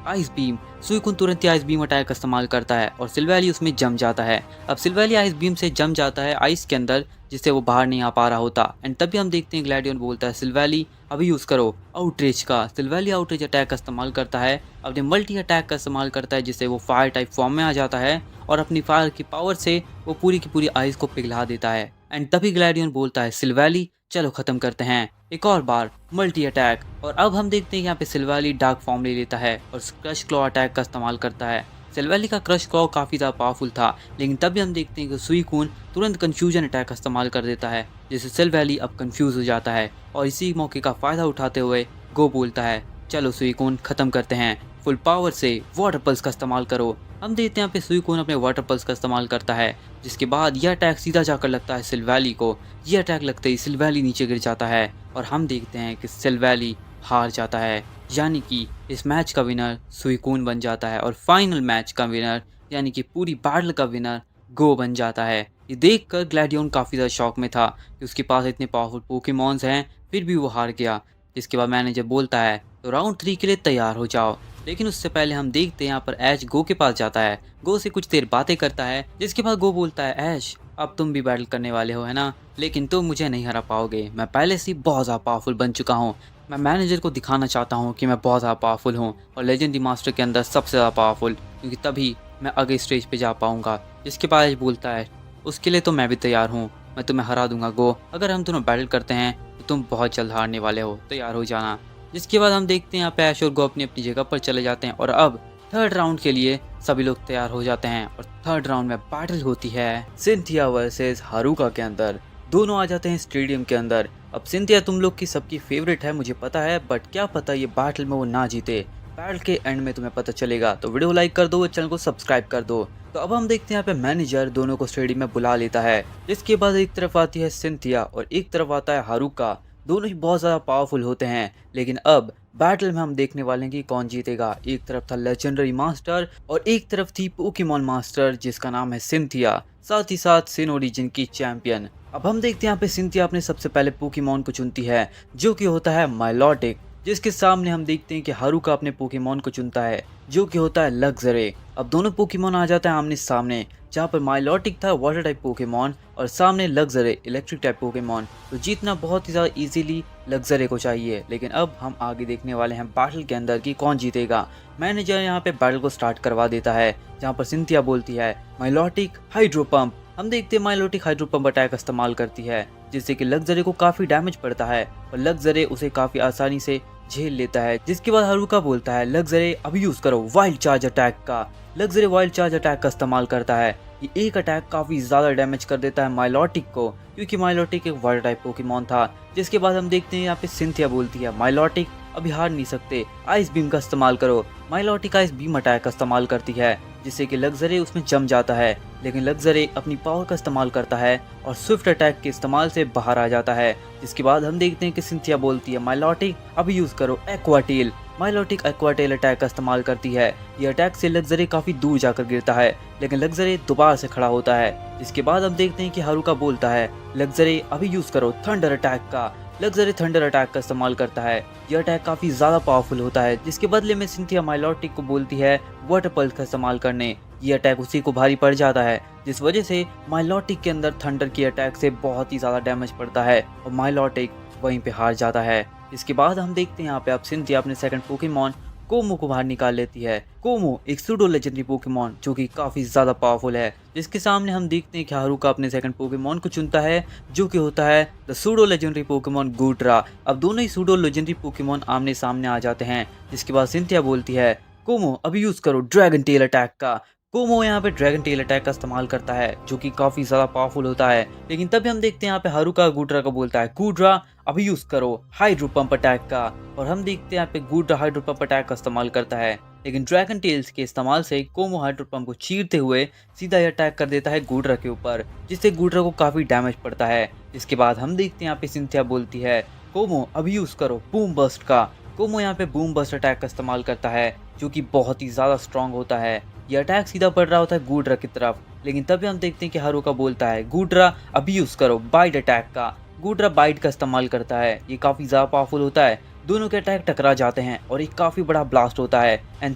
आइस बीम। सुइकून तुरंत ही आइस बीम अटैक का इस्तेमाल करता है और सिल्वैली उसमें जम जाता है। अब सिल्वैली आइस बीम से जम जाता है आइस के अंदर, जिससे वो बाहर नहीं आ पा रहा होता एंड तभी हम देखते हैं ग्लैडियन बोलता है सिल्वैली अभी यूज़ करो आउटरीच का। सिल्वैली आउटरीच अटैक का इस्तेमाल करता है, अपने मल्टी अटैक का इस्तेमाल करता है, जिससे वो फायर टाइप फॉर्म में आ जाता है और अपनी फायर की पावर से वो पूरी की पूरी आइस को पिघला देता है। एंड तभी ग्लैडियन बोलता है सिल्वैली चलो खत्म करते हैं, एक और बार मल्टी अटैक। और अब हम देखते हैं यहाँ पे सिल्वैली डार्क फॉर्म ले लेता है और क्रश क्लॉ अटैक का इस्तेमाल करता है। सिल्वैली का क्रश क्लॉ काफ़ी ज़्यादा पावरफुल था, लेकिन तभी हम देखते हैं कि सुइकून तुरंत कंफ्यूजन अटैक का इस्तेमाल कर देता है, जिससे सिल्वैली अब कंफ्यूज हो जाता है और इसी मौके का फ़ायदा उठाते हुए गो बोलता है चलो सुइकून ख़त्म करते हैं, फुल पावर से वाटर पल्स का इस्तेमाल करो। हम देखते हैं यहाँ पे सुइकून अपने वाटर पल्स का इस्तेमाल करता है, जिसके बाद यह अटैक सीधा जाकर लगता है सिल्वैली को। यह अटैक लगते ही सिल्वैली नीचे गिर जाता है और हम देखते हैं कि सिल्वैली हार जाता है। यानी कि इस मैच का विनर सुइकून बन जाता है और फाइनल मैच का विनर यानी कि पूरी बैटल का विनर गो बन जाता है। ये देखकर ग्लैडियोन काफ़ी ज़्यादा शॉक में था कि उसके पास इतने पावरफुल पोकेमॉन्स हैं, फिर भी वो हार गया। जिसके बाद मैनेजर बोलता है तो राउंड 3 के लिए तैयार हो जाओ। लेकिन उससे पहले हम देखते हैं यहाँ पर ऐश गो के पास जाता है, गो से कुछ देर बातें करता है, जिसके बाद गो बोलता है ऐश अब तुम भी बैटल करने वाले हो है ना, लेकिन तुम मुझे नहीं हरा पाओगे, मैं पहले से ही बहुत ज़्यादा पावरफुल बन चुका हूँ। मैं मैनेजर को दिखाना चाहता हूँ कि मैं बहुत ज़्यादा पावरफुल हूँ और लेजेंडरी मास्टर के अंदर सबसे ज़्यादा पावरफुल, क्योंकि तभी मैं आगे स्टेज पे जा पाऊँगा। जिसके बाद ऐश बोलता है उसके लिए तो मैं भी तैयार हूँ, मैं तुम्हें हरा दूंगा गो, अगर हम दोनों बैटल करते हैं तो तुम बहुत जल्द हारने वाले हो, तैयार हो जाना। जिसके बाद हम देखते हैं यहाँ पे ऐश और गो अपनी अपनी जगह पर चले जाते हैं और अब थर्ड राउंड के लिए सभी लोग तैयार हो जाते हैं और थर्ड राउंड में बैटल होती है सिंथिया वर्सेस हारुका के अंदर। दोनों आ जाते हैं स्टेडियम के अंदर। अब सिंथिया तुम लोग की सबकी फेवरेट है मुझे पता है, बट क्या पता ये बैटल में वो ना जीते, बैटल के एंड में तुम्हें पता चलेगा। तो वीडियो लाइक कर दो और चैनल को सब्सक्राइब कर दो। तो अब हम देखते हैं यहाँ पे मैनेजर दोनों को स्टेडियम में बुला लेता है। जिसके बाद एक तरफ आती है सिंथिया और एक तरफ आता है हारुका। दोनों ही बहुत ज़्यादा पावरफुल होते हैं, लेकिन अब बैटल में हम देखने वाले हैं कि कौन जीतेगा। एक तरफ था लेजेंडरी मास्टर और एक तरफ थी पोकेमॉन मास्टर जिसका नाम है सिंथिया, साथ ही साथ सिन ओरिजिन की चैंपियन। अब हम देखते हैं यहाँ पे सिंथिया अपने सबसे पहले पोकेमॉन को चुनती है जो कि होता है माइलॉटिक। जिसके सामने हम देखते हैं कि हारुका अपने पोकेमॉन को चुनता है जो कि होता है लग्जरे। अब दोनों पोकेमॉन आ जाते हैं आमने सामने, जहाँ पर माइलॉटिक था वाटर टाइप पोकेमॉन और सामने लग्जरे इलेक्ट्रिक टाइप पोकेमॉन। तो जीतना बहुत ही ज़्यादा इजीली लग्जरे को चाहिए। लेकिन अब हम आगे देखने वाले हैं बैटल के अंदर कि कौन जीतेगा। मैनेजर यहाँ पे बैटल को स्टार्ट करवा देता है, जहाँ पर सिंथिया बोलती है माइलॉटिक हाइड्रो पंप। हम देखते हैं माइलॉटिक हाइड्रो पंप अटैक इस्तेमाल करती है जिससे कि लग्जरे को काफ़ी डैमेज पड़ता है और लग्जरे उसे काफ़ी आसानी से झेल लेता है। जिसके बाद हारुका बोलता है लग्जरे अभी यूज करो वाइल्ड चार्ज अटैक का। लग्जरे वाइल्ड चार्ज अटैक का इस्तेमाल करता है। ये एक अटैक काफी ज्यादा डैमेज कर देता है माइलॉटिक को, क्योंकि माइलॉटिक एक वाटर टाइप पोकेमॉन था। जिसके बाद हम देखते हैं यहाँ पे सिंथिया बोलती है माइलॉटिक अभी हार नहीं सकते, आइस बीम का इस्तेमाल करो। माइलॉटिक आइस बीम अटैक का इस्तेमाल करती है जिससे कि लग्जरे उसमें जम जाता है, लेकिन लग्जरे अपनी पावर का इस्तेमाल करता है और स्विफ्ट अटैक के इस्तेमाल से बाहर आ जाता है। जिसके बाद हम देखते हैं कि सिंथिया बोलती है माइलॉटिक अभी यूज करो एक्वाटेल। माइलॉटिक एक्वाटेल अटैक का इस्तेमाल करती है। ये अटैक से लग्जरे काफी दूर जाकर गिरता है, लेकिन लग्जरे दोबारा से खड़ा होता है। जिसके बाद हम देखते हैं कि हारुका बोलता है लग्जरे अभी यूज करो थंडर अटैक का। लग्जरे थंडर अटैक का इस्तेमाल करता है। यह अटैक काफी ज्यादा पावरफुल होता है, जिसके बदले में सिंथिया माइलॉटिक को बोलती है वाटर पल्स का इस्तेमाल करने। ये अटैक उसी को भारी पड़ जाता है, जिस वजह से माइलॉटिक के अंदर थंडर की अटैक से बहुत ही ज्यादा डैमेज पड़ता है और माइलॉटिक वहीं पे हार जाता है। इसके बाद हम देखते हैं यहाँ पे अब सिंथिया अपने सेकंड पोकेमॉन कोमो को बाहर निकाल लेती है। कोमो एक सूडो लेजेंडरी पोकेमॉन जो कि काफी ज्यादा पावरफुल है। जिसके सामने हम देखते हैं कि हारुका अपने सेकंड पोकेमॉन को चुनता है जो कि होता है द सूडो लेजेंडरी पोकेमॉन गूड्रा। अब दोनों ही सूडो लेजेंडरी पोकेमॉन आमने सामने आ जाते हैं। जिसके बाद सिंथिया बोलती है कोमो अभी यूज करो ड्रैगन टेल अटैक का। कोमो यहाँ पे ड्रैगन टेल अटैक का इस्तेमाल करता है जो कि काफी ज्यादा पावरफुल होता है, लेकिन तभी हम देखते हैं यहाँ पे हारुका गूड्रा को बोलता है गूड्रा अभी यूज करो हाइड्रो पंप अटैक का। और हम देखते हैं यहाँ पे गूड्रा हाइड्रो पंप अटैक का इस्तेमाल करता है, लेकिन ड्रैगन टेल्स के इस्तेमाल से कोमो हाइड्रो पंप को चीरते हुए सीधा ही अटैक कर देता है गूड्रा के ऊपर, जिससे गूड्रा को काफी डैमेज पड़ता है। जिसके बाद हम देखते हैं यहाँ पे सिंथिया बोलती है कोमो अभी यूज करो बूम बस्ट का। कोमो यहाँ पे बूम बस्ट अटैक का इस्तेमाल करता है जो कि बहुत ही ज्यादा स्ट्रॉन्ग होता है। ये अटैक सीधा पड़ रहा होता है गूड्रा की तरफ, लेकिन तभी हम देखते हैं कि हारुका बोलता है गूड्रा अभी यूज करो बाइट अटैक का। गूड्रा बाइट का इस्तेमाल करता है। ये काफी ज्यादा पावरफुल होता है। दोनों के अटैक टकरा जाते हैं और एक काफी बड़ा ब्लास्ट होता है। एंड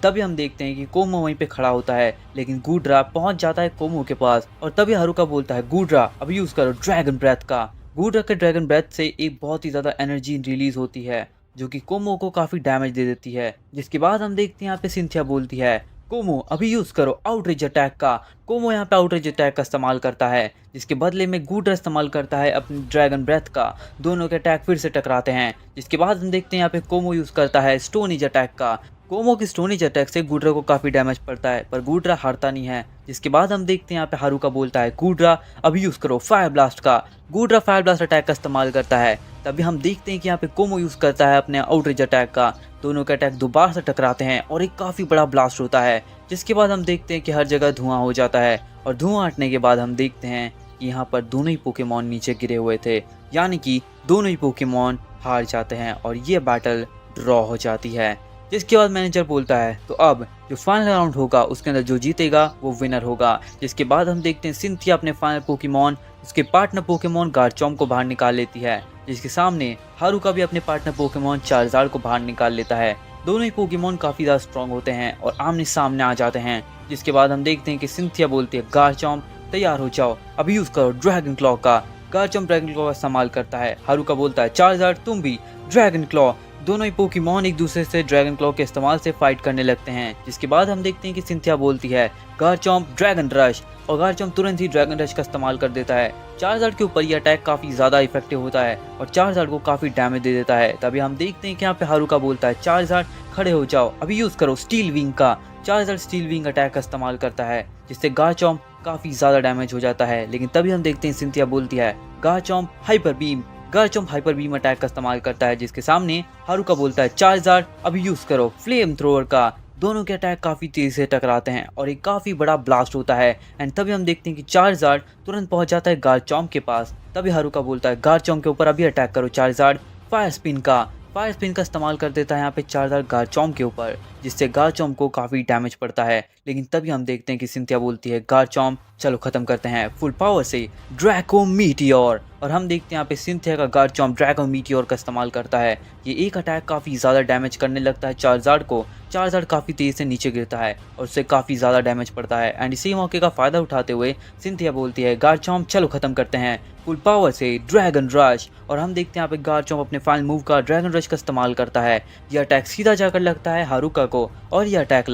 तभी हम देखते हैं कि कोमो वहीं पे खड़ा होता है, लेकिन गूड्रा पहुंच जाता है कोमो के पास और तभी हारुका बोलता है गूड्रा अभी यूज करो ड्रैगन ब्रेथ का। गूड्रा के ड्रैगन ब्रेथ से एक बहुत ही ज्यादा एनर्जी रिलीज होती है जो कि कोमो को काफी डैमेज दे देती है। जिसके बाद हम देखते हैं यहाँ पे सिंथिया बोलती है कोमो अभी यूज करो आउटरीच अटैक का। कोमो यहाँ पे आउटरीच अटैक का इस्तेमाल करता है, जिसके बदले में गूड्रा इस्तेमाल करता है अपनी ड्रैगन ब्रेथ का। दोनों के अटैक फिर से टकराते हैं। जिसके बाद हम देखते हैं यहाँ पे कोमो यूज करता है स्टोन एज अटैक का। कोमो की स्टोन एज अटैक से गूड्रा को काफी डैमेज पड़ता है, पर गूड्रा हारता नहीं है। जिसके बाद हम देखते हैं यहाँ पे हारुका बोलता है गूड्रा अभी यूज करो फायर ब्लास्ट का। गूड्रा फायर ब्लास्ट अटैक का इस्तेमाल करता है। तभी हम देखते हैं कि यहाँ पे कोमो यूज करता है अपने आउटरीच अटैक का। दोनों के अटैक दोबारा से टकराते हैं और एक काफी बड़ा ब्लास्ट होता है। जिसके बाद हम देखते हैं कि हर जगह धुआं हो जाता है और धुआं हटने के बाद हम देखते हैं कि यहाँ पर दोनों ही पोकेमॉन नीचे गिरे हुए थे, यानी कि दोनों ही पोकेमॉन हार जाते हैं और ये बैटल ड्रॉ हो जाती है। जिसके बाद मैनेजर बोलता है तो अब जो फाइनल राउंड होगा उसके अंदर जो जीतेगा वो विनर होगा। जिसके बाद हम देखते हैं सिंथिया अपने फाइनल पोकेमॉन उसके पार्टनर पोकेमॉन गार्चॉम्प को बाहर निकाल लेती है, जिसके सामने हारुका भी अपने पार्टनर पोकेमॉन चार्जार्ड को बाहर निकाल लेता है। दोनों ही पोकेमॉन काफी ज्यादा स्ट्रॉन्ग होते हैं और आमने सामने आ जाते हैं। जिसके बाद हम देखते हैं कि सिंथिया बोलती है गार्चॉम्प तैयार हो जाओ, अभी यूज करो ड्रैगन क्लॉ का। गार्चॉम्प ड्रैगन क्लॉ का इस्तेमाल करता है। हारुका बोलता है चार्जार्ड तुम भी ड्रैगन क्लॉ। दोनों ही पोकेमॉन एक दूसरे से ड्रैगन क्लॉ के इस्तेमाल से फाइट करने लगते हैं। जिसके बाद हम देखते हैं कि सिंथिया बोलती है गार्चॉम्प ड्रैगन रश, और गार्चॉम्प तुरंत ही ड्रैगन रश का इस्तेमाल कर देता है। चार्जार्ड के ऊपर यह अटैक काफी ज्यादा इफेक्टिव होता है और चार्जार्ड को काफी डैमेज दे देता है। तभी हम देखते हैं कि यहाँ पे हारुका बोलता है चार्जार्ड खड़े हो जाओ, अभी यूज करो स्टील विंग का। चार्जार्ड स्टील विंग अटैक का इस्तेमाल करता है, जिससे गार्चॉम्प काफी ज्यादा डैमेज हो जाता है। लेकिन तभी हम देखते हैं सिंथिया बोलती है Garchomp hyper beam. Garchomp hyper beam attack का इस्तेमाल करता है, जिसके सामने हारुका बोलता है चार्जार्ड अभी यूज करो फ्लेम थ्रोअर का। दोनों के अटैक काफी तेजी से टकराते हैं और एक काफी बड़ा ब्लास्ट होता है। एंड तभी हम देखते हैं कि चार्जार्ड तुरंत पहुंच जाता है गार्चॉम्प के पास। तभी हारुका बोलता है गार्चॉम्प के ऊपर अभी अटैक करो चार्जार्ड। फायर स्पिन का इस्तेमाल कर देता है यहाँ पे चार्जार्ड गार्चॉम्प के ऊपर, जिससे गार्चॉम्प को काफी डैमेज पड़ता है। लेकिन तभी हम देखते हैं कि सिंथिया बोलती है गार्चॉम्प चलो खत्म करते हैं फुल पावर से ड्रैको मीटियोर। और हम देखते हैं यहाँ पे सिंथिया का गार्चॉम्प ड्रैगन मीटियोर का इस्तेमाल करता है। ये एक अटैक काफी ज्यादा डैमेज करने लगता है चार्जार्ड को। चार्जार्ड काफी तेज से नीचे गिरता है और उससे काफी ज्यादा डैमेज पड़ता है। एंड इसी मौके का फायदा उठाते हुए सिंथिया बोलती है गार्चॉम्प चलो खत्म करते हैं फुल पावर से ड्रैगन रश। और हम देखते हैं यहाँ पे गार्चॉम्प अपने फाइनल मूव का ड्रैगन रश का इस्तेमाल करता है। यह अटैक सीधा जाकर लगता है हारुका को, और यह अटैक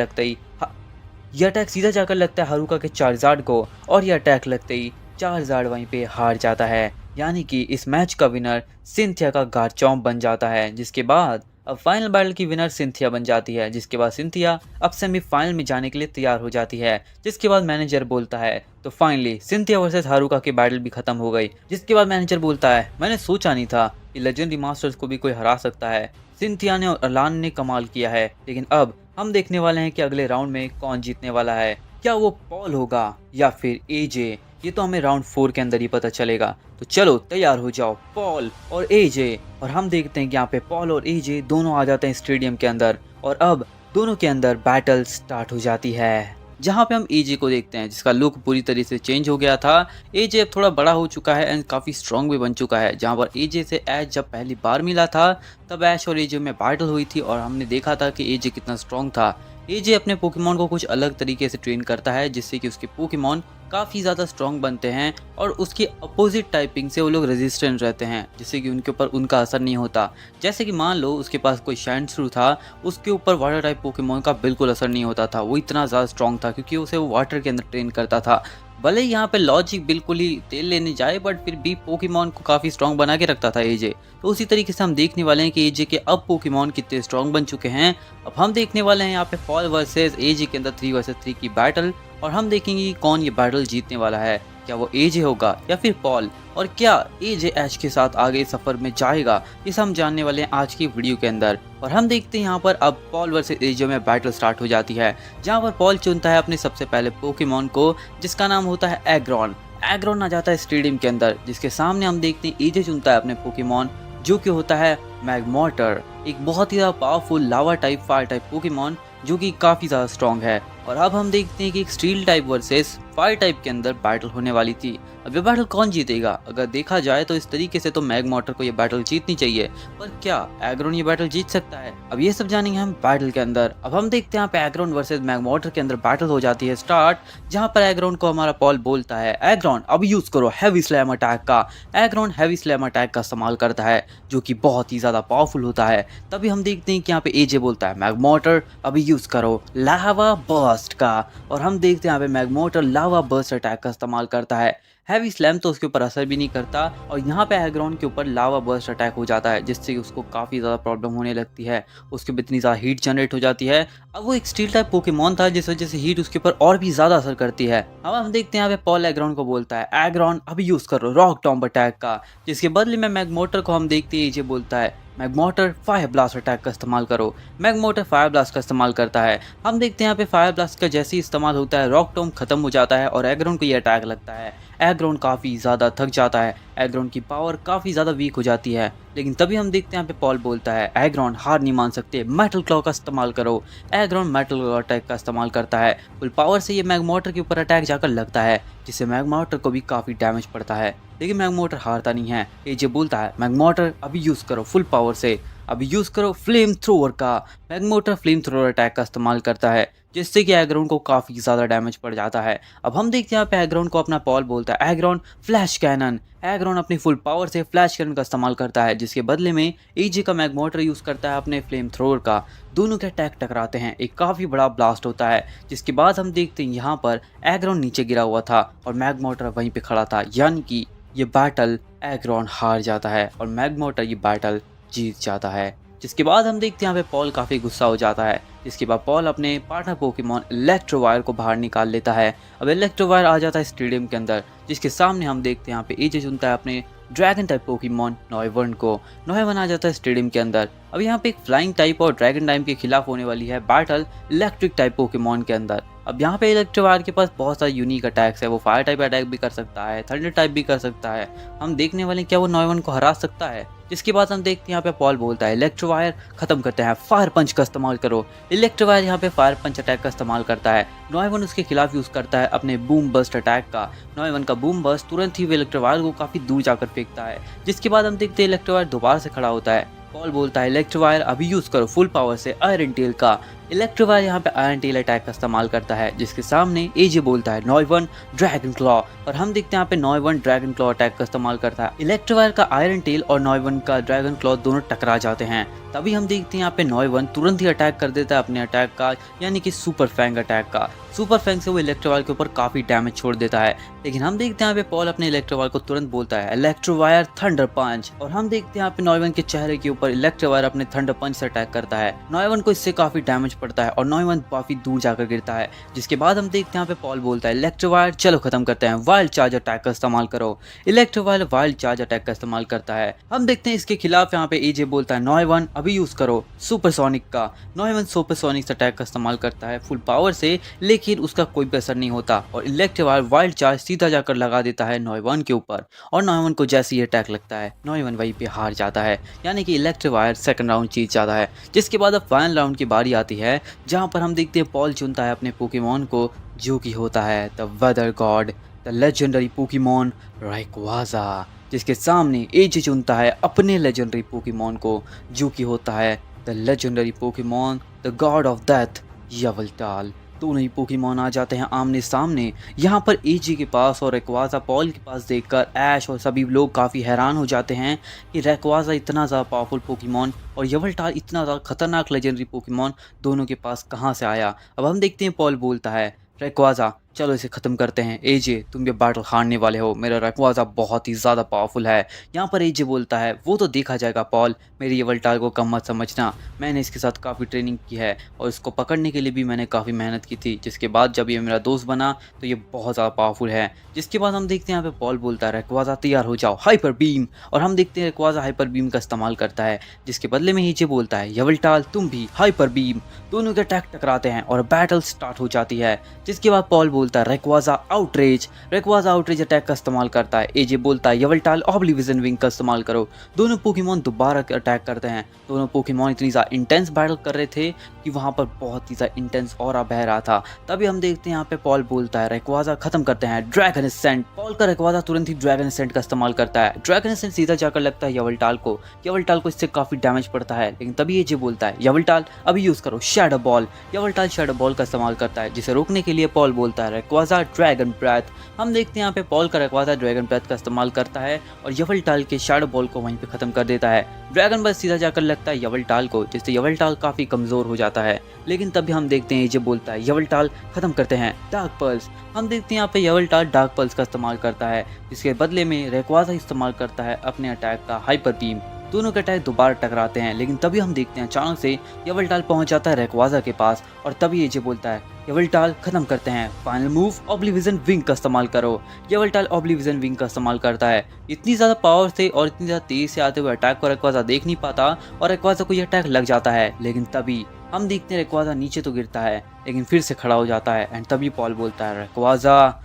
हारुका के चार्जार्ड को, और यह अटैक लगते ही चार्जार्ड वहीं पे हार जाता है। यानी कि इस मैच का विनर सिंथिया का गार्चॉम्प बन जाता है। जिसके बाद अब फाइनल बैटल की विनर सिंथिया बन जाती है। जिसके बाद सिंथिया अब सेमीफाइनल में जाने के लिए तैयार हो जाती है। जिसके बाद मैनेजर बोलता है तो फाइनली सिंथिया वर्सेस हारुका की बैटल भी खत्म हो गई। जिसके बाद मैनेजर बोलता है मैंने सोचा नहीं था कि लेजेंडरी मास्टर्स को भी कोई हरा सकता है। सिंथिया ने और अलान ने कमाल किया है, लेकिन अब हम देखने वाले हैं कि अगले राउंड में कौन जीतने वाला है। क्या वो पॉल होगा या फिर एजे? ये तो हमें राउंड 4 के अंदर ही पता चलेगा। तो चलो तैयार हो जाओ पॉल और एजे। और हम देखते हैं कि यहाँ पे पॉल और एजे दोनों आ जाते हैं स्टेडियम के अंदर, और अब दोनों के अंदर बैटल स्टार्ट हो जाती है। जहाँ पे हम एजे को देखते हैं जिसका लुक पूरी तरीके से चेंज हो गया था। एजे अब थोड़ा बड़ा हो चुका है एंड काफ़ी स्ट्रॉन्ग भी बन चुका है। जहाँ पर एजे से ऐश जब पहली बार मिला था तब ऐश और एजे में बैटल हुई थी और हमने देखा था कि एजे कितना स्ट्रॉन्ग था। एजे अपने पोकेमॉन को कुछ अलग तरीके से ट्रेन करता है, जिससे कि उसके पोकेमॉन काफ़ी ज़्यादा स्ट्रॉन्ग बनते हैं और उसकी अपोजिट टाइपिंग से वो लोग रेजिस्टेंट रहते हैं, जिससे कि उनके ऊपर उनका असर नहीं होता। जैसे कि मान लो उसके पास कोई शैंडस्रू था, उसके ऊपर वाटर टाइप पोकेमॉन का बिल्कुल असर नहीं होता था। वो इतना ज़्यादा स्ट्रॉन्ग था क्योंकि उसे वो वाटर के अंदर ट्रेन करता था। भले ही यहाँ पे लॉजिक बिल्कुल ही तेल लेने जाए, बट फिर भी पोकेमॉन को काफ़ी स्ट्रॉन्ग बना के रखता था एजे। तो उसी तरीके से हम देखने वाले हैं कि एजे के अब पोकेमॉन कितने स्ट्रॉन्ग बन चुके हैं। अब हम देखने वाले हैं यहाँ पे पॉल वर्सेस एजे के अंदर 3 वर्सेस 3 की बैटल, और हम देखेंगे कि कौन ये बैटल जीतने वाला है। क्या वो एजे होगा या फिर पॉल, और क्या एजे ऐश के साथ आगे सफर में जाएगा, ये हम जानने वाले हैं आज की वीडियो के अंदर। और हम देखते हैं यहाँ पर अब पॉल वर्सेस एजे में बैटल स्टार्ट हो जाती है, जहाँ पर पॉल चुनता है अपने सबसे पहले पोकेमॉन को, जिसका नाम होता है एग्रॉन। एग्रॉन आ जाता है स्टेडियम के अंदर, जिसके सामने हम देखते हैं एजे चुनता है अपने पोकेमॉन जो कि होता है मैगमॉर्टर, एक बहुत ही ज़्यादा पावरफुल लावा टाइप फायर टाइप पोकेमॉन जो कि काफ़ी ज़्यादा स्ट्रॉन्ग है। और अब हम देखते हैं कि एक steel type versus fire type के अंदर बैटल होने वाली थी। अब ये बैटल कौन जीतेगा? अगर देखा जाए तो इस तरीके से तो मैगमॉर्टर को ये बैटल जीतनी चाहिए, पर क्या एग्रॉन ये बैटल जीत सकता है? अब ये सब जानेंगे हम बैटल के अंदर। अब हम देखते हैं यहाँ पे एग्रॉन वर्सेस मैगमॉर्टर के अंदर बैटल हो जाती है स्टार्ट, जहाँ पर एग्रॉन को हमारा पॉल बोलता है एग्रॉन अब यूज करो हैवी स्लैम अटैक का। एग्रॉन हैवी स्लैम अटैक का इस्तेमाल करता है जो कि बहुत ही ज़्यादा पावरफुल होता है। तभी हम देखते हैं कि यहाँ पे एजे बोलता है मैगमॉर्टर अभी यूज करो लावा बर्स्ट का, और हम देखते हैं यहाँ पे मैगमॉर्टर लावा बर्स्ट अटैक का इस्तेमाल करता है। हैवी स्लैम तो उसके ऊपर असर भी नहीं करता, और यहाँ पे एग्रॉन के ऊपर लावा बर्स्ट अटैक हो जाता है, जिससे उसको काफ़ी ज़्यादा प्रॉब्लम होने लगती है। उसके ऊपर इतनी ज़्यादा हीट जनरेट हो जाती है। अब वो एक स्टील टाइप पोकेमॉन था, जिस वजह से हीट उसके ऊपर और भी ज़्यादा असर करती है। अब हम देखते हैं यहाँ पे पॉल एग्रॉन को बोलता है एग्रॉन अभी यूज़ करो रॉक टॉम्ब अटैक का, जिसके बदले में मैगमॉर्टर को हम देखते हैं ये बोलता है मैगमॉर्टर फायर ब्लास्ट अटैक का इस्तेमाल करो। मैगमॉर्टर फायर ब्लास्ट का इस्तेमाल करता है। हम देखते हैं यहाँ पे फायर ब्लास्ट का जैसे ही इस्तेमाल होता है रॉक टॉम्ब खत्म हो जाता है और एग्रॉन को ये अटैक लगता है। एग्रॉन काफ़ी ज़्यादा थक जाता है, एग्रॉन की पावर काफ़ी ज़्यादा वीक हो जाती है। लेकिन तभी हम देखते हैं यहाँ पे पॉल बोलता है एग्रॉन हार नहीं मान सकते, मेटल क्लॉ का इस्तेमाल करो। एग्रॉन मेटल क्लॉ अटैक का इस्तेमाल करता है, फुल पावर से ये मैगमॉर्टर के ऊपर अटैक जाकर लगता है, जिससे मैगमॉर्टर को भी काफ़ी डैमेज पड़ता है। लेकिन मैगमॉर्टर हारता नहीं है। एजे बोलता है मैगमॉर्टर अभी यूज़ करो फुल पावर से, अभी यूज़ करो फ्लेम थ्रोअर का। मैगमॉर्टर फ्लेम थ्रोअर अटैक का इस्तेमाल करता है, जिससे कि एग्रॉन को काफ़ी ज़्यादा डैमेज पड़ जाता है। अब हम देखते हैं यहाँ पे एग्रॉन को अपना पॉल बोलता है एग्रॉन फ्लैश कैनन। एग्रॉन अपनी फुल पावर से फ्लैश कैनन का इस्तेमाल करता है, जिसके बदले में एजे का मैगमॉर्टर यूज़ करता है अपने फ्लेम थ्रोअर का। दोनों के अटैक टकराते हैं, एक काफ़ी बड़ा ब्लास्ट होता है, जिसके बाद हम देखते हैं यहाँ पर एग्रॉन नीचे गिरा हुआ था और मैगमॉर्टर वहीं पे खड़ा था, यानी कि ये बैटल एग्रॉन हार जाता है और मैगमॉर्टर ये बैटल जीत जाता है। जिसके बाद हम देखते हैं यहाँ पे पॉल काफ़ी गुस्सा हो जाता है। जिसके बाद पॉल अपने पार्टनर पोकेमॉन इलेक्ट्रोवायर को बाहर निकाल लेता है। अब इलेक्ट्रोवायर आ जाता है स्टेडियम के अंदर, जिसके सामने हम देखते हैं यहाँ पे एजे चुनता है अपने ड्रैगन टाइप पोकेमॉन नॉयवर्न को। नॉयवर्न आ जाता है स्टेडियम के अंदर। अब यहाँ पे एक फ्लाइंग टाइप और ड्रैगन टाइप के खिलाफ होने वाली है बैटल इलेक्ट्रिक टाइप पोकेमॉन के अंदर। अब यहाँ पे इलेक्ट्रोवायर के पास बहुत सारे यूनिक अटैक्स है, वो फायर टाइप अटैक भी कर सकता है, थंडर टाइप भी कर सकता है। हम देखने वाले क्या वो नॉयवर्न को हरा सकता है। जिसके बाद हम देखते हैं यहाँ पे पॉल बोलता है इलेक्ट्रोवायर खत्म करते हैं, फायर पंच का इस्तेमाल करो। इलेक्ट्रोवायर यहाँ पे फायर पंच अटैक का इस्तेमाल करता है। नॉयवर्न उसके खिलाफ यूज करता है अपने बूम बस्ट अटैक का। नॉयवर्न का बूम बस्ट तुरंत ही इलेक्ट्रोवायर को काफी दूर जाकर फेंकता है। जिसके बाद हम देखते हैं इलेक्ट्रोवायर दोबारा से खड़ा होता है। पॉल बोलता है इलेक्ट्रोवायर अभी यूज करो फुल पावर से आयरन टेल का। इलेक्ट्रोवायर यहाँ पे आयरन टेल अटैक का इस्तेमाल करता है, जिसके सामने एजे बोलता है नॉयवर्न ड्रैगन क्लॉ, और हम देखते हैं यहाँ पे नॉयवर्न ड्रैगन क्लॉ अटैक का इस्तेमाल करता है। इलेक्ट्रोवायर का आयरन टेल और नॉयवर्न का ड्रैगन क्लॉ दोनों टकरा जाते हैं। तभी हम देखते हैं यहाँ पे नॉयवर्न तुरंत ही अटैक कर देता है अपने अटैक का, यानी कि सुपर फैंग अटैक का। सुपर फैंग से वो इलेक्ट्रोवायर के ऊपर काफी डैमेज छोड़ देता है। लेकिन हम देखते हैं यहाँ पे पॉल अपने इलेक्ट्रोवायर को तुरंत बोलता है इलेक्ट्रोवायर थंडर पंच, और हम देखते हैं यहाँ पे नॉयवर्न के चेहरे के ऊपर इलेक्ट्रोवायर अपने थंडर पंच से अटैक करता है। नॉयवर्न को इससे काफी डैमेज पड़ता है और नॉयवर्न काफी दूर जाकर गिरता है। जिसके बाद हम देखते हैं यहाँ पे पॉल बोलता है इलेक्ट्रोवायर चलो खत्म करते हैं, वाइल्ड चार्ज अटैक का इस्तेमाल करो। इलेक्ट्रोवायर वाइल्ड चार्ज अटैक का इस्तेमाल करता है। हम देखते हैं इसके खिलाफ यहाँ पे एजे बोलता है नॉयवर्न अभी यूज करो सुपरसोनिक का। नॉयवर्न सुपरसोनिक अटैक का इस्तेमाल करता है फुल पावर से, लेकिन उसका कोई भी असर नहीं होता और इलेक्ट्रोवायर वाइल्ड चार्ज सीधा जाकर लगा देता है नॉयवर्न के ऊपर। और नॉयवर्न को जैसे ही अटैक लगता है नॉयवर्न वहीं पे हार जाता है, यानी कि इलेक्ट्रोवायर सेकंड राउंड जीत जाता है। जिसके बाद अब फाइनल राउंड की बारी आती है, जहां पर हम देखते हैं पॉल चुनता है अपने पोकेमॉन को, जो कि होता है the weather god, the legendary Pokemon Rayquaza. जिसके सामने एजे चुनता है अपने लेजेंडरी पोकेमॉन को, जो कि होता है the legendary Pokemon the god of death Yveltal. दोनों ही पोकेमॉन आ जाते हैं आमने सामने। यहाँ पर एजी के पास और रेक्वाज़ा पॉल के पास देखकर ऐश और सभी लोग काफ़ी हैरान हो जाते हैं कि रेक्वाज़ा इतना ज़्यादा पावरफुल पोकेमॉन और यवल्टाल इतना ज़्यादा खतरनाक लेजेंडरी पोकेमॉन दोनों के पास कहाँ से आया। अब हम देखते हैं पॉल बोलता है रेक्वाज़ा चलो इसे ख़त्म करते हैं, एजे तुम ये बैटल हारने वाले हो, मेरा रेक्वाज़ा बहुत ही ज़्यादा पावरफुल है। यहाँ पर एजे बोलता है वो तो देखा जाएगा पॉल, मेरी यवल्टाल को कम मत समझना, मैंने इसके साथ काफ़ी ट्रेनिंग की है और इसको पकड़ने के लिए भी मैंने काफ़ी मेहनत की थी, जिसके बाद जब ये मेरा दोस्त बना तो ये बहुत ज़्यादा पावरफुल है। जिसके बाद हम देखते हैं यहाँ पे पॉल बोलता है रेक्वाज़ा तैयार हो जाओ हाइपर बीम, और हम देखते हैं रेक्वाज़ा हाइपर बीम का इस्तेमाल करता है, जिसके बदले में एजे बोलता है यवल्टाल तुम भी हाइपर बीम। दोनों के अटैक टकराते हैं और बैटल स्टार्ट हो जाती है। जिसके बाद पॉल बोलता है रेक्वाज़ा आउटरेज। रेक्वाज़ा आउटरेज अटैक का इस्तेमाल करता है। एजे बोलता है यवल्टाल ऑब्लिविजन विंग का इस्तेमाल करो। दोनों पोकेमॉन दोबारा अटैक करते हैं। दोनों पोकेमॉन इतनी ज़्यादा इंटेंस बैटल कर रहे थे कि वहाँ पर बहुत ही ज़्यादा इंटेंस ऑरा बह रहा था। तभी हम देखते हैं यहाँ पे पॉल बोलता है रेक्वाज़ा खत्म करते हैं ड्रैगन असेंट। पॉल का रेक्वाज़ा तुरंत ही ड्रैगन असेंट का इस्तेमाल करता है। ड्रैगन असेंट सीधा जाकर लगता है यवल्टाल को। यवल्टाल को इससे काफ़ी डैमेज पड़ता है, लेकिन तभी एजे बोलता है यवल्टाल अभी यूज़ करो शैडो बॉल। यवल्टाल शैडो बॉल का इस्तेमाल करता है, जिसे रोकने के लिए पॉल बोलता है रेक्वाज़ा ड्रैगन ब्रेथ। हम देखते हैं यहाँ पे पॉल का रेक्वाज़ा ड्रैगन ब्रेथ का इस्तेमाल करता है और यवल्टाल के शैडो बॉल को वहीं पे खत्म कर देता है। ड्रैगन ब्रेथ सीधा जाकर लगता है यवल्टाल को, जिससे यवल्टाल काफ़ी कमज़ोर हो जाता है। लेकिन तभी हम देखते हैं एजे बोलता है यवल्टाल खत्म करते हैं डार्क पल्स। हम देखते हैं यहाँ पे यवल्टाल डार्क पल्स का इस्तेमाल करता है, जिसके बदले में रेक्वाज़ा इस्तेमाल करता है अपने अटैक का हाइपर बीम। दोनों के अटैक दोबारा टकराते हैं, लेकिन तभी हम देखते हैं अचानक से यवल्टाल पहुंच जाता है रेक्वाज़ा के पास और तभी एजे बोलता है यवल्टाल खत्म करते हैं फाइनल मूव ऑब्लिविजन विंग का इस्तेमाल करो। यवल्टाल ऑब्लिविजन विंग का इस्तेमाल करता है। इतनी ज़्यादा पावर से और इतनी ज़्यादा तेज से आते हुए अटैक को रेक्वाज़ा देख नहीं पाता और रेक्वाज़ा को यह अटैक लग जाता है। लेकिन तभी हम देखते हैं रेक्वाज़ा नीचे तो गिरता है, लेकिन फिर से खड़ा हो जाता है। एंड तभी पॉल बोलता है रेक्वाज़ा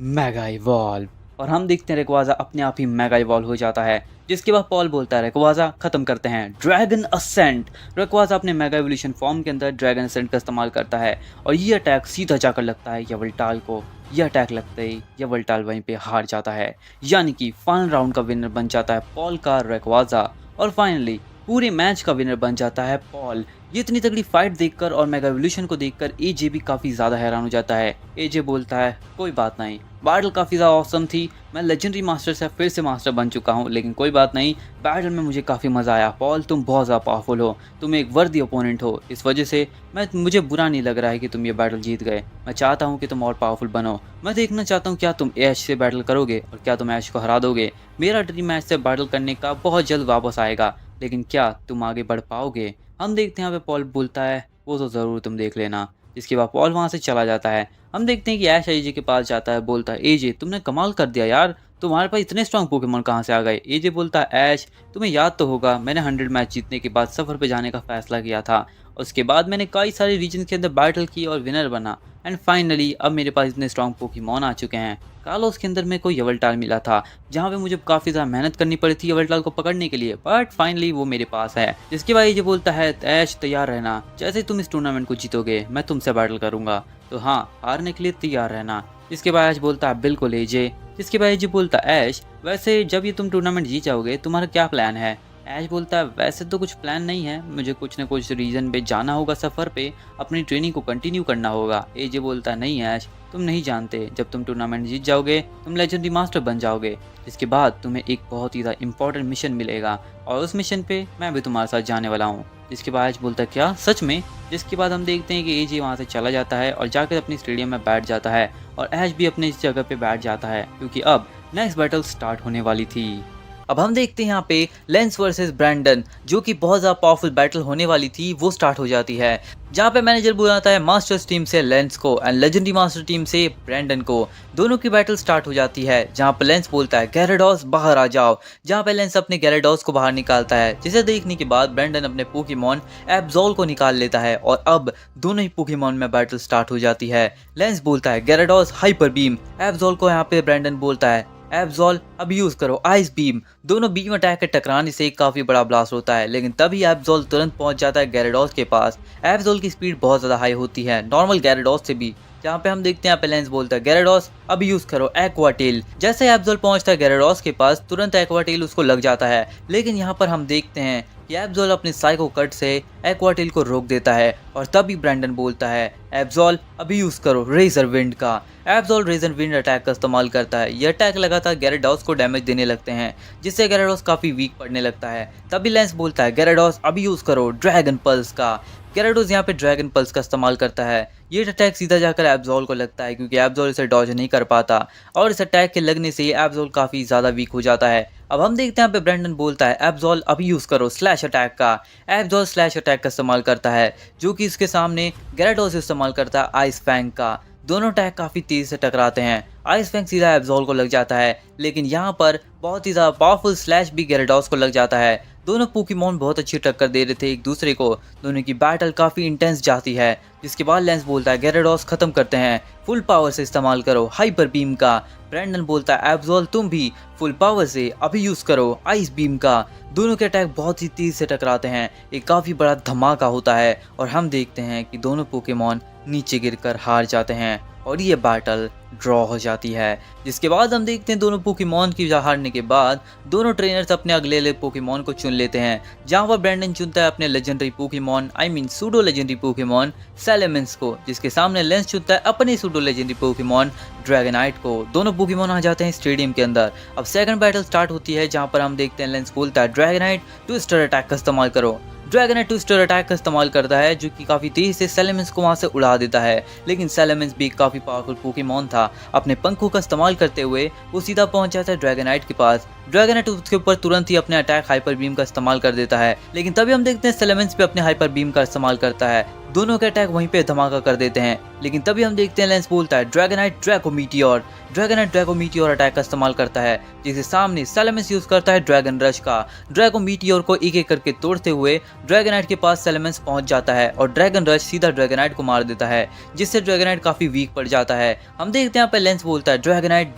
मेगा इवॉल्व, और हम देखते हैं रेक्वाजा अपने आप ही मेगा इवॉल्व हो जाता है, जिसके बाद पॉल बोलता है रेक्वाजा खत्म करते हैं ड्रैगन असेंट। रेक्वाजा अपने मेगा एवोल्यूशन फॉर्म के अंदर ड्रैगन असेंट का इस्तेमाल करता है और ये अटैक सीधा जाकर लगता है यवल्टाल को। यह अटैक लगते ही यवल्टाल वहीं पे हार जाता है, यानी कि फाइनल राउंड का विनर बन जाता है पॉल का रेक्वाजा और फाइनली पूरे मैच का विनर बन जाता है पॉल। ये इतनी तगड़ी फाइट देखकर और मेगा एवोल्यूशन को देखकर एजे भी काफ़ी ज़्यादा हैरान हो जाता है। एजे बोलता है कोई बात नहीं, बैटल काफ़ी ज़्यादा ऑसम थी, मैं लेजेंडरी मास्टर से फिर से मास्टर बन चुका हूँ, लेकिन कोई बात नहीं, बैटल में मुझे काफ़ी मज़ा आया। पॉल तुम बहुत ज़्यादा पावरफुल हो, तुम एक वर्दी ओपोनेंट हो, इस वजह से मुझे बुरा नहीं लग रहा है कि तुम ये बैटल जीत गए। मैं चाहता हूँ कि तुम और पावरफुल बनो। मैं देखना चाहता हूँ क्या तुम ऐश से बैटल करोगे और क्या तुम ऐश को हरा दोगे। मेरा ड्रीम मैच से बैटल करने का बहुत जल्द वापस आएगा, लेकिन क्या तुम आगे बढ़ पाओगे। हम देखते हैं यहाँ पे पॉल बोलता है वो तो ज़रूर तुम देख लेना। जिसके बाद पॉल वहाँ से चला जाता है। हम देखते हैं कि ऐश एजे के पास जाता है, बोलता है एजे तुमने कमाल कर दिया यार, तुम्हारे पास इतने स्ट्रॉन्ग पोकेमॉन कहाँ से आ गए। एजे बोलता है ऐश तुम्हें याद तो होगा मैंने 100 मैच जीतने के बाद सफ़र पे जाने का फैसला किया था, उसके बाद मैंने कई सारे रीजन के अंदर बैटल की और विनर बना एंड फाइनली अब मेरे पास इतने स्ट्रॉन्ग पोकेमॉन आ चुके हैं। कालोस के अंदर में कोई यवल्टाल मिला था जहाँ पे मुझे काफ़ी ज़्यादा मेहनत करनी पड़ी थी यवल्टाल को पकड़ने के लिए, बट फाइनली वो मेरे पास है। जिसके बाद ये बोलता है ऐश तैयार रहना, जैसे तुम इस टूर्नामेंट को जीतोगे मैं तुमसे बैटल करूंगा, तो हाँ हारने के लिए तैयार रहना। इसके बाद ऐश बोलता है बिल्कुल एजे। जिसके बाद एजे बोलता है ऐश वैसे जब ये तुम टूर्नामेंट जीत जाओगे तुम्हारा क्या प्लान है। ऐश बोलता है वैसे तो कुछ प्लान नहीं है, मुझे कुछ ना कुछ रीज़न पे जाना होगा, सफ़र पे अपनी ट्रेनिंग को कंटिन्यू करना होगा। एजे बोलता है नहीं ऐश तुम नहीं जानते, जब तुम टूर्नामेंट जीत जाओगे तुम लेजेंडरी मास्टर बन जाओगे, जिसके बाद तुम्हें एक बहुत ही ज़्यादा इंपॉर्टेंट मिशन मिलेगा और उस मिशन पे मैं भी तुम्हारे साथ जाने वाला हूँ। जिसके बाद ऐश बोलता है क्या सच में। जिसके बाद हम देखते हैं कि एजे वहाँ से चला जाता है और जाकर अपनी स्टेडियम में बैठ जाता है और ऐश भी अपनी इस जगह पे बैठ जाता है क्योंकि अब नेक्स्ट बैटल स्टार्ट होने वाली थी। अब हम देखते हैं यहाँ पे लेंस वर्सेस ब्रैंडन, जो कि बहुत ज़्यादा पावरफुल बैटल होने वाली थी, वो स्टार्ट हो जाती है। जहाँ पे मैनेजर बुलाता है मास्टर्स टीम से लेंस को एंड लेजेंडरी मास्टर टीम से ब्रैंडन को। दोनों की बैटल स्टार्ट हो जाती है जहाँ पे लेंस बोलता है गैराडोस बाहर आ जाओ, जहाँ पे लेंस अपने गैराडोस को बाहर निकालता है, जिसे देखने के बाद ब्रैंडन अपने पोकेमॉन एब्जॉल को निकाल लेता है और अब दोनों ही पोकेमॉन में बैटल स्टार्ट हो जाती है। लेंस बोलता है गैराडोस हाइपर बीम, एब्जॉल को यहाँ पे ब्रैंडन बोलता है एब्जॉल अब यूज करो आइस बीम। दोनों बीम अटैक के टकराने से काफी बड़ा ब्लास्ट होता है, लेकिन तभी एब्जॉल तुरंत पहुंच जाता है गैराडोस के पास। एब्जॉल की स्पीड बहुत ज्यादा हाई होती है नॉर्मल गैराडोस से भी, जहाँ पे हम देखते हैं यहाँ पे लेंस बोलता है गैराडोस अब यूज करो एक्वाटेल। जैसे एब्जॉल पहुंचता है गैराडोस के पास तुरंत एक्वाटेल उसको लग जाता है, लेकिन यहाँ पर हम देखते हैं कि एब्जॉल अपने साइको कट से एक्वाटेल को रोक देता है और तभी ब्रैंडन बोलता है एब्जॉल अभी यूज करो रेजर विंड का। एब्जॉल रेजर विंड अटैक का इस्तेमाल करता है। यह अटैक लगातार गैराडोस को डैमेज देने लगते हैं, जिससे गैराडोस काफी वीक पड़ने लगता है। तभी लेंस बोलता है गैराडोस अभी यूज करो ड्रैगन पल्स का। गैराडोस यहाँ पे ड्रैगन पल्स का इस्तेमाल करता है। ये अटैक सीधा जाकर एब्जॉल को लगता है क्योंकि एब्जॉल इसे डॉज नहीं कर पाता और इस अटैक के लगने से एब्जॉल काफ़ी ज़्यादा वीक हो जाता है। अब हम देखते हैं यहाँ पे ब्रैंडन बोलता है एब्जॉल अभी यूज़ करो स्लैश अटैक का। एब्जॉल स्लैश अटैक का इस्तेमाल करता है, जो कि इसके सामने गैराडोस इस्तेमाल करता है आइस फैंग का। दोनों अटैक काफ़ी तेज़ से टकराते हैं। आइस फैंग सीधा एब्जॉल को लग जाता है, लेकिन यहाँ पर बहुत ही ज़्यादा पावरफुल स्लैश भी गैराडोस को लग जाता है। दोनों पोकेमॉन बहुत अच्छी टक्कर दे रहे थे एक दूसरे को, दोनों की बैटल काफ़ी इंटेंस जाती है। जिसके बाद लेंस बोलता है गैराडोस खत्म करते हैं, फुल पावर से इस्तेमाल करो हाइपर बीम का। ब्रैंडन बोलता है एब्जॉल तुम भी फुल पावर से अभी यूज़ करो आइस बीम का। दोनों के अटैक बहुत ही तेज़ से टकराते हैं, एक काफ़ी बड़ा धमाका होता है और हम देखते हैं कि दोनों पोकेमॉन नीचे गिरकर हार जाते हैं और ये बैटल ड्रॉ हो जाती है। जिसके बाद हम देखते हैं दोनों पोकेमॉन की हारने के बाद दोनों ट्रेनर्स अपने अगले पोकेमॉन को चुन लेते हैं, जहां पर ब्रैंडन चुनता है अपने legendary Pokemon pseudo legendary Pokemon Salamence को, जिसके सामने लेंस चुनता है अपने सूडो लेजेंडरी पोकेमॉन ड्रैगनाइट को। दोनों पोकेमॉन आ जाते हैं स्टेडियम के अंदर। अब सेकंड बैटल स्टार्ट होती है, जहां पर हम देखते हैं लेंस बोलता है ड्रैगनाइट ट्विस्टर अटैक का इस्तेमाल करो। ड्रैगनाइट ट्विस्टर अटैक का इस्तेमाल करता है, जो कि काफ़ी तेज़ी से सैलेमेंस को वहाँ से उड़ा देता है, लेकिन सैलेमेंस भी काफ़ी पावरफुल पोकेमॉन था। अपने पंखों का इस्तेमाल करते हुए वो सीधा पहुंच जाता है ड्रैगनाइट के पास। ड्रैगनाइट उसके ऊपर तुरंत ही अपने अटैक हाइपर बीम का इस्तेमाल कर देता है, लेकिन तभी हम देखते हैं सैलेमेंस भी अपने हाइपर बीम का इस्तेमाल करता है। दोनों के अटैक वहीं पे धमाका कर देते हैं, लेकिन तभी हम देखते हैं लेंस बोलता है Dragonite Draco meteor. Dragonite Draco meteor attack का इस्तेमाल करता है, जिसके सामने सैलेमेंस यूज करता है ड्रैगन रश का। ड्रैगो मीटियोर को एक एक करके तोड़ते हुए ड्रैगनाइट के पास सैलेमेंस पहुंच जाता है और ड्रैगन रश सीधा ड्रैगनाइट को मार देता है, जिससे ड्रैगनाइट काफी वीक पड़ जाता है। हम देखते हैं यहाँ पे लेंस बोलता है Dragonite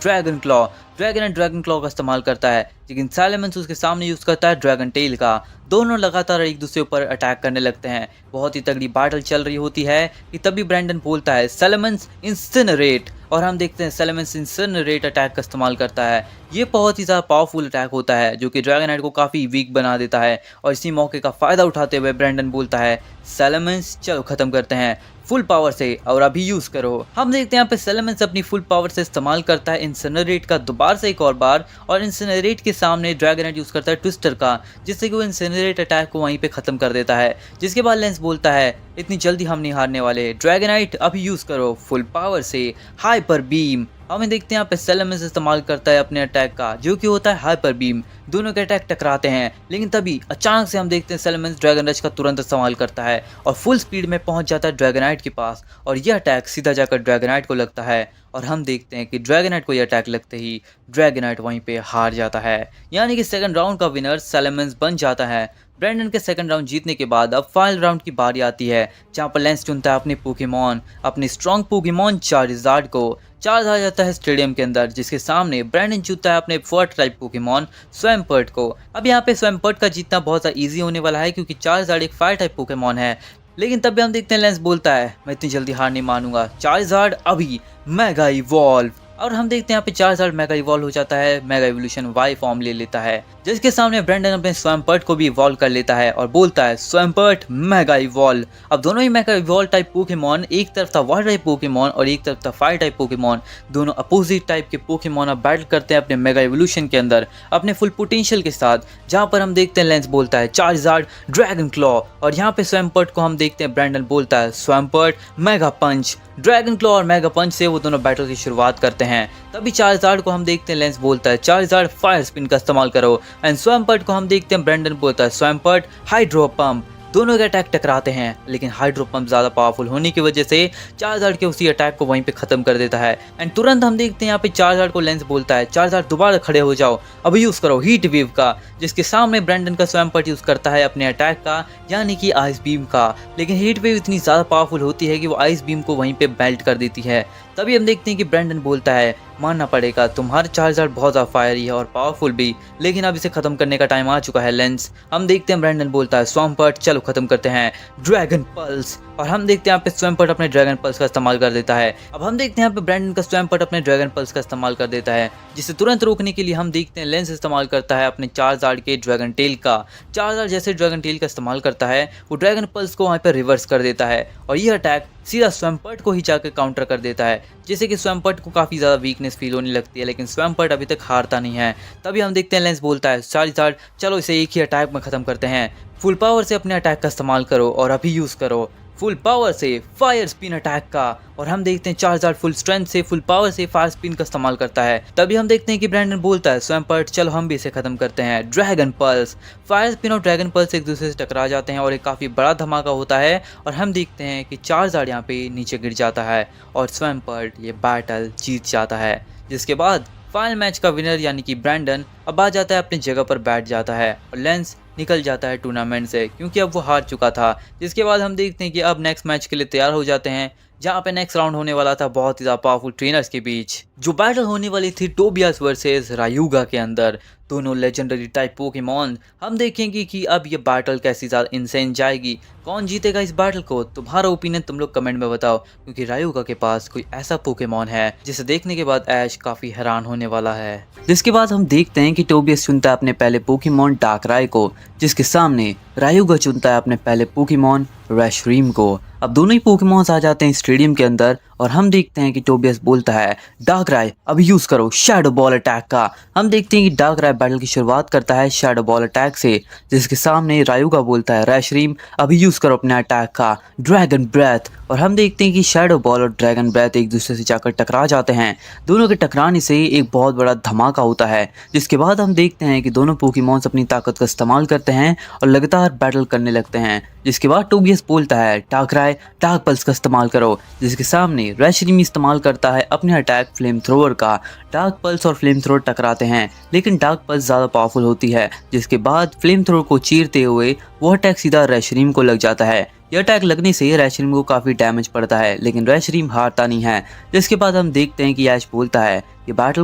dragon claw. Dragon dragon claw का इस्तेमाल करता है, लेकिन सैलेमंस उसके सामने यूज करता है ड्रैगन टेल का। दोनों लगातार एक दूसरे पर अटैक करने लगते हैं। बहुत ही तगड़ी बैटल चल रही होती है कि तभी ब्रैंडन बोलता है सैलेमंस इंसिनरेट, और हम देखते हैं सैलेमंस इंसिनरेट अटैक का इस्तेमाल करता है। ये बहुत ही ज़्यादा पावरफुल अटैक होता है जो कि ड्रैगनाइट को काफ़ी वीक बना देता है, और इसी मौके का फ़ायदा उठाते हुए ब्रैंडन बोलता है सैलेमंस चलो ख़त्म करते हैं फुल पावर से और अभी यूज़ करो। हम देखते हैं यहाँ पे सैलेमंस अपनी फुल पावर से इस्तेमाल करता है इंसिनरेट का दोबारा से एक और बार, और इंसिनरेट के सामने ड्रैगनाइट यूज़ करता है ट्विस्टर का, जिससे कि वो इंसिनरेट अटैक को वहीं पे ख़त्म कर देता है। जिसके बाद लेंस बोलता है इतनी जल्दी हम नहीं हारने वाले, ड्रैगनाइट अभी यूज़ करो फुल पावर से हाइपर बीम। हमें देखते हैं यहाँ पे सैलेमंस इस्तेमाल करता है अपने अटैक का जो कि होता है हाइपर बीम। दोनों के अटैक टकराते हैं, लेकिन तभी अचानक से हम देखते हैं सैलेमंस ड्रैगन रश का तुरंत इस्तेमाल करता है और फुल स्पीड में पहुंच जाता है ड्रैगनाइट के पास, और यह अटैक सीधा जाकर ड्रैगनाइट को लगता है। और हम देखते हैं कि ड्रैगनाइट को यह अटैक लगते ही ड्रैगनाइट वहीं पे हार जाता है, यानी कि सेकंड राउंड का विनर सैलेमंस बन जाता है। ब्रैंडन के सेकंड राउंड जीतने के बाद अब फाइनल राउंड की बारी आती है, जहां पर लेंस चुनता है अपने पोकेमॉन, अपने स्ट्रॉन्ग पोकेमॉन चार्जर्ड को। चार्ज आ जाता है स्टेडियम के अंदर, जिसके सामने ब्रैंडन चुनता है अपने फर्स्ट टाइप पोकेमॉन स्वैम्पर्ट को। अब यहाँ पे स्वैम्पर्ट का जीतना बहुत ज़्यादा ईजी होने वाला है, क्योंकि चार्जर्ड एक फायर टाइप पोकेमॉन है। लेकिन तब भी हम देखते हैं लेंस बोलता है मैं इतनी जल्दी हार नहीं मानूंगा, चार्जर्ड अभी मेगा इवॉल्व। और हम देखते हैं यहाँ पे चार्जर्ड मेगा इवॉल्व हो जाता है, मेगा इवोल्यूशन वाई फॉर्म ले लेता है, जिसके सामने ब्रैंडन अपने स्वैम्पर्ट को भी इवॉल्व कर लेता है और बोलता है स्वैम्पर्ट मेगा इवॉल्व। अब दोनों ही मेगा इवॉल्व टाइप पोकेमॉन, एक तरफ था वाटर टाइप पोकेमॉन और एक तरफ था फायर टाइप पोकेमॉन, दोनों अपोजिट टाइप के पोकेमॉन अब बैटल करते हैं अपने मेगा इवोल्यूशन के अंदर अपने फुल पोटेंशियल के साथ। जहाँ पर हम देखते हैं लेंस बोलता है चार्जर्ड ड्रैगन क्लॉ, और यहाँ पे स्वैम्पर्ट को हम देखते हैं ब्रैंडन बोलता है स्वैम्पर्ट मेगा पंच। ड्रैगन क्लॉ और मेगा पंच से वो दोनों बैटल की शुरुआत करते हैं। तभी चार्जर्ड को हम देखते हैं लेंस बोलता है चार्जर्ड फायर स्पिन का इस्तेमाल करो, एंड स्वैम्पर्ट को हम देखते हैं ब्रैंडन बोलता है स्वैम्पर्ट हाइड्रो पंप। दोनों के अटैक टकराते हैं, लेकिन हाइड्रो पंप ज़्यादा पावरफुल होने की वजह से चार्जर्ड के उसी अटैक को वहीं पे ख़त्म कर देता है। एंड तुरंत हम देखते हैं यहाँ पे चार्जर्ड को लेंस बोलता है चार्जर्ड दोबारा खड़े हो जाओ, अभी यूज़ करो हीट वेव का, जिसके सामने ब्रैंडन का स्वैम्पर्ट यूज़ करता है अपने अटैक का, यानी कि आइस बीम का। लेकिन हीट वेव इतनी ज़्यादा पावरफुल होती है कि वो आइस बीम को वहीं पर मेल्ट कर देती है। तभी हम देखते हैं कि ब्रैंडन बोलता है मानना पड़ेगा तुम्हारा चार्जर बहुत ज़्यादा फायरी है और पावरफुल भी, लेकिन अब इसे ख़त्म करने का टाइम आ चुका है लेंस। हम देखते हैं ब्रैंडन बोलता है स्वैम्पर्ट चलो ख़त्म करते हैं ड्रैगन पल्स, और हम देखते हैं यहाँ पे स्वैम्पर्ट अपने ड्रैगन पल्स का इस्तेमाल कर देता है। अब हम देखते हैं यहाँ पे ब्रैंडन का स्वैम्पर्ट अपने ड्रैगन पल्स का इस्तेमाल कर देता है, जिसे तुरंत रोकने के लिए हम देखते हैं लेंस इस्तेमाल करता है अपने चार्जर्ड के ड्रैगन टेल का। चार्जर्ड जैसे ड्रैगन टेल का इस्तेमाल करता है वो ड्रैगन पल्स को वहाँ पर रिवर्स कर देता है, और यह अटैक सीधा स्वैम्पर्ट को ही जाकर काउंटर कर देता है, जिससे कि स्वैम्पर्ट को काफ़ी ज़्यादा वीकनेस फील होने लगती है, लेकिन स्वैम्पर्ट अभी तक हारता नहीं है। तभी हम देखते हैं लेंस बोलता है चार्जर्ड चलो इसे एक ही अटैक में ख़त्म करते हैं, फुल पावर से अपने अटैक का इस्तेमाल करो और अभी यूज़ करो फुल पावर से फायर स्पिन अटैक का। और हम देखते हैं चार्जर्ड फुल स्ट्रेंथ से फुल पावर से फायर स्पिन का इस्तेमाल करता है। तभी हम देखते हैं कि ब्रैंडन बोलता है स्वैम्पर्ट चलो हम भी इसे खत्म करते हैं ड्रैगन पल्स। फायर स्पिन और ड्रैगन पल्स एक दूसरे से टकरा जाते हैं और एक काफ़ी बड़ा धमाका होता है, और हम देखते हैं कि चार्जर्ड यहाँ पे नीचे गिर जाता है और स्वैम्पर्ट ये बैटल जीत जाता है। जिसके बाद फाइनल मैच का विनर यानी कि ब्रैंडन अब आ जाता है अपनी जगह पर बैठ जाता है, और लेंस निकल जाता है टूर्नामेंट से क्योंकि अब वो हार चुका था। जिसके बाद हम देखते हैं कि अब नेक्स्ट मैच के लिए तैयार हो जाते हैं, जहाँ पे नेक्स्ट राउंड होने वाला था बहुत ही ज़्यादा पावरफुल ट्रेनर्स के बीच। जो बैटल होने वाली थी टोबियास वर्सेस रायुगा के अंदर, दोनों लेजेंडरी टाइप पोकेमॉन। हम देखेंगे कि अब ये बैटल कैसी ज़्यादा इंसेन जाएगी, कौन जीतेगा इस बैटल को। तुम्हारा ओपिनियन तुम लोग कमेंट में बताओ, क्योंकि रायुगा के पास कोई ऐसा पोकेमॉन है जिसे देखने के बाद ऐश काफ़ी हैरान होने वाला है। जिसके बाद हम देखते हैं कि टोबियस चुनता है अपने पहले पोकेमॉन डार्कराय को, जिसके सामने रायुगा चुनता है अपने पहले पोकेमॉन रेशरीम को। अब दोनों ही पोकेमॉन्स आ जाते हैं स्टेडियम के अंदर, और हम देखते हैं कि टोबियस बोलता है डार्कराय अभी यूज़ करो शैडो बॉल अटैक का। हम देखते हैं कि डार्कराय बैटल की शुरुआत करता है शैडो बॉल अटैक से, जिसके सामने रायुगा बोलता है रेशरीम अभी यूज़ करो अपने अटैक का ड्रैगन ब्रेथ। और हम देखते हैं कि शैडो बॉल और ड्रैगन ब्रेथ एक दूसरे से जाकर टकरा जाते हैं। दोनों के टकराने से एक बहुत बड़ा धमाका होता है, जिसके बाद हम देखते हैं कि दोनों पोकेमॉन्स अपनी ताकत का इस्तेमाल करते हैं और लगातार बैटल करने लगते हैं। जिसके बाद टोबियस बोलता है डार्कराय डार्क पल्स का इस्तेमाल करो, जिसके सामने रेशरीम इस्तेमाल करता है अपने अटैक फ्लेम थ्रोवर का। डार्क पल्स और फ्लेम थ्रोवर टकराते हैं, लेकिन डार्क पल्स ज़्यादा पावरफुल होती है। जिसके बाद फ्लेम थ्रोवर को चीरते हुए वो अटैक सीधा रेशरीम को लग जाता है। यह अटैक लगने से रेशरीम को काफ़ी डैमेज पड़ता है, लेकिन रेशरीम हारता नहीं है। जिसके बाद हम देखते हैं कि ऐश बोलता है ये बैटल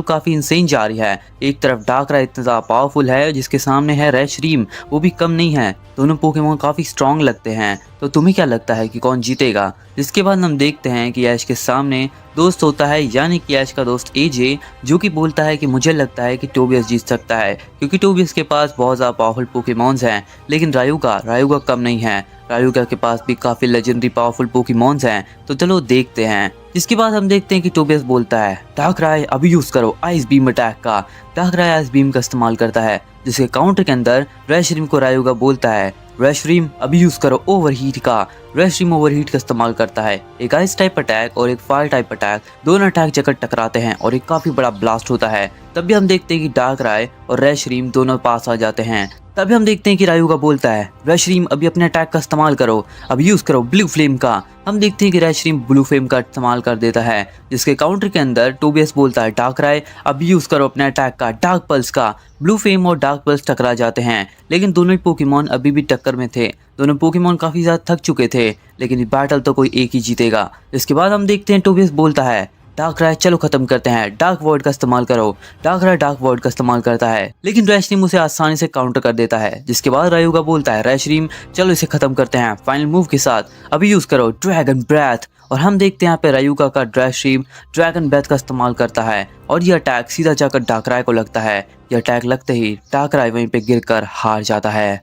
काफ़ी इंसेन जा रही है। एक तरफ डार्कराय इतना ज़्यादा पावरफुल है, जिसके सामने है रेशरीम, वो भी कम नहीं है। दोनों पोकेमोन काफ़ी स्ट्रांग लगते हैं। तो तुम्हें क्या लगता है कि कौन जीतेगा? जिसके बाद हम देखते हैं कि ऐश के सामने दोस्त होता है, यानी कि ऐश का दोस्त एजे, जो कि बोलता है कि मुझे लगता है कि टोबियस जीत सकता है, क्योंकि टोबियस के पास बहुत ज़्यादा पावरफुल पोकेमॉन्स हैं। लेकिन रायुगा कम नहीं है। रायुगा के पास भी काफ़ी लेजेंडरी पावरफुल पोकेमॉन्स हैं। तो चलो देखते हैं। जिसके बाद हम देखते हैं कि टोबियस बोलता है, डार्कराय अभी यूज़ करो आइस बीम अटैक का। डार्कराय आइस बीम का इस्तेमाल करता है, जिसके काउंटर के अंदर रेशरीम को रायुगा बोलता है, रेशरीम अभी यूज़ करो ओवरहीट का। रेशरीम ओवरहीट का इस्तेमाल करता है, एक आइस टाइप अटैक और एक फायर टाइप अटैक, दोनों अटैक जगह टकराते हैं और एक काफ़ी बड़ा ब्लास्ट होता है। तब भी हम देखते हैं कि डार्कराय और रेशरीम दोनों पास आ जाते हैं। तभी हम देखते हैं कि रायुगा बोलता है, रेशरीम अभी अपने अटैक का इस्तेमाल करो, अभी यूज़ करो ब्लू फ्लेम का। हम देखते हैं कि रेशरीम ब्लू फ्लेम का इस्तेमाल कर देता है, जिसके काउंटर के अंदर टोबियस बोलता है, डार्कराय अभी यूज़ करो अपने अटैक का डार्क पल्स का। ब्लू फ्लेम और डार्क पल्स टकरा जाते हैं, लेकिन दोनों ही पोकेमॉन अभी भी टक्कर में थे। दोनों पोकेमॉन काफ़ी ज़्यादा थक चुके थे, लेकिन बैटल तो कोई एक ही जीतेगा। इसके बाद हम देखते हैं टोबियस बोलता है, डार्कराय चलो खत्म करते हैं, डार्क वर्ड का इस्तेमाल करो। डार्कराय डार्क वर्ड का इस्तेमाल करता है, लेकिन रेशरीम उसे आसानी से काउंटर कर देता है। जिसके बाद रायुगा बोलता है, रेशरीम चलो इसे खत्म करते हैं फाइनल मूव के साथ, अभी यूज करो ड्रैगन ब्रेथ। और हम देखते हैं यहाँ पे रायुगा का रेशरीम ड्रैगन ब्रेथ का इस्तेमाल करता है और ये अटैक सीधा जाकर डार्कराय को लगता है। यह अटैक लगते ही डार्कराय वहीं पे गिरकर हार जाता है।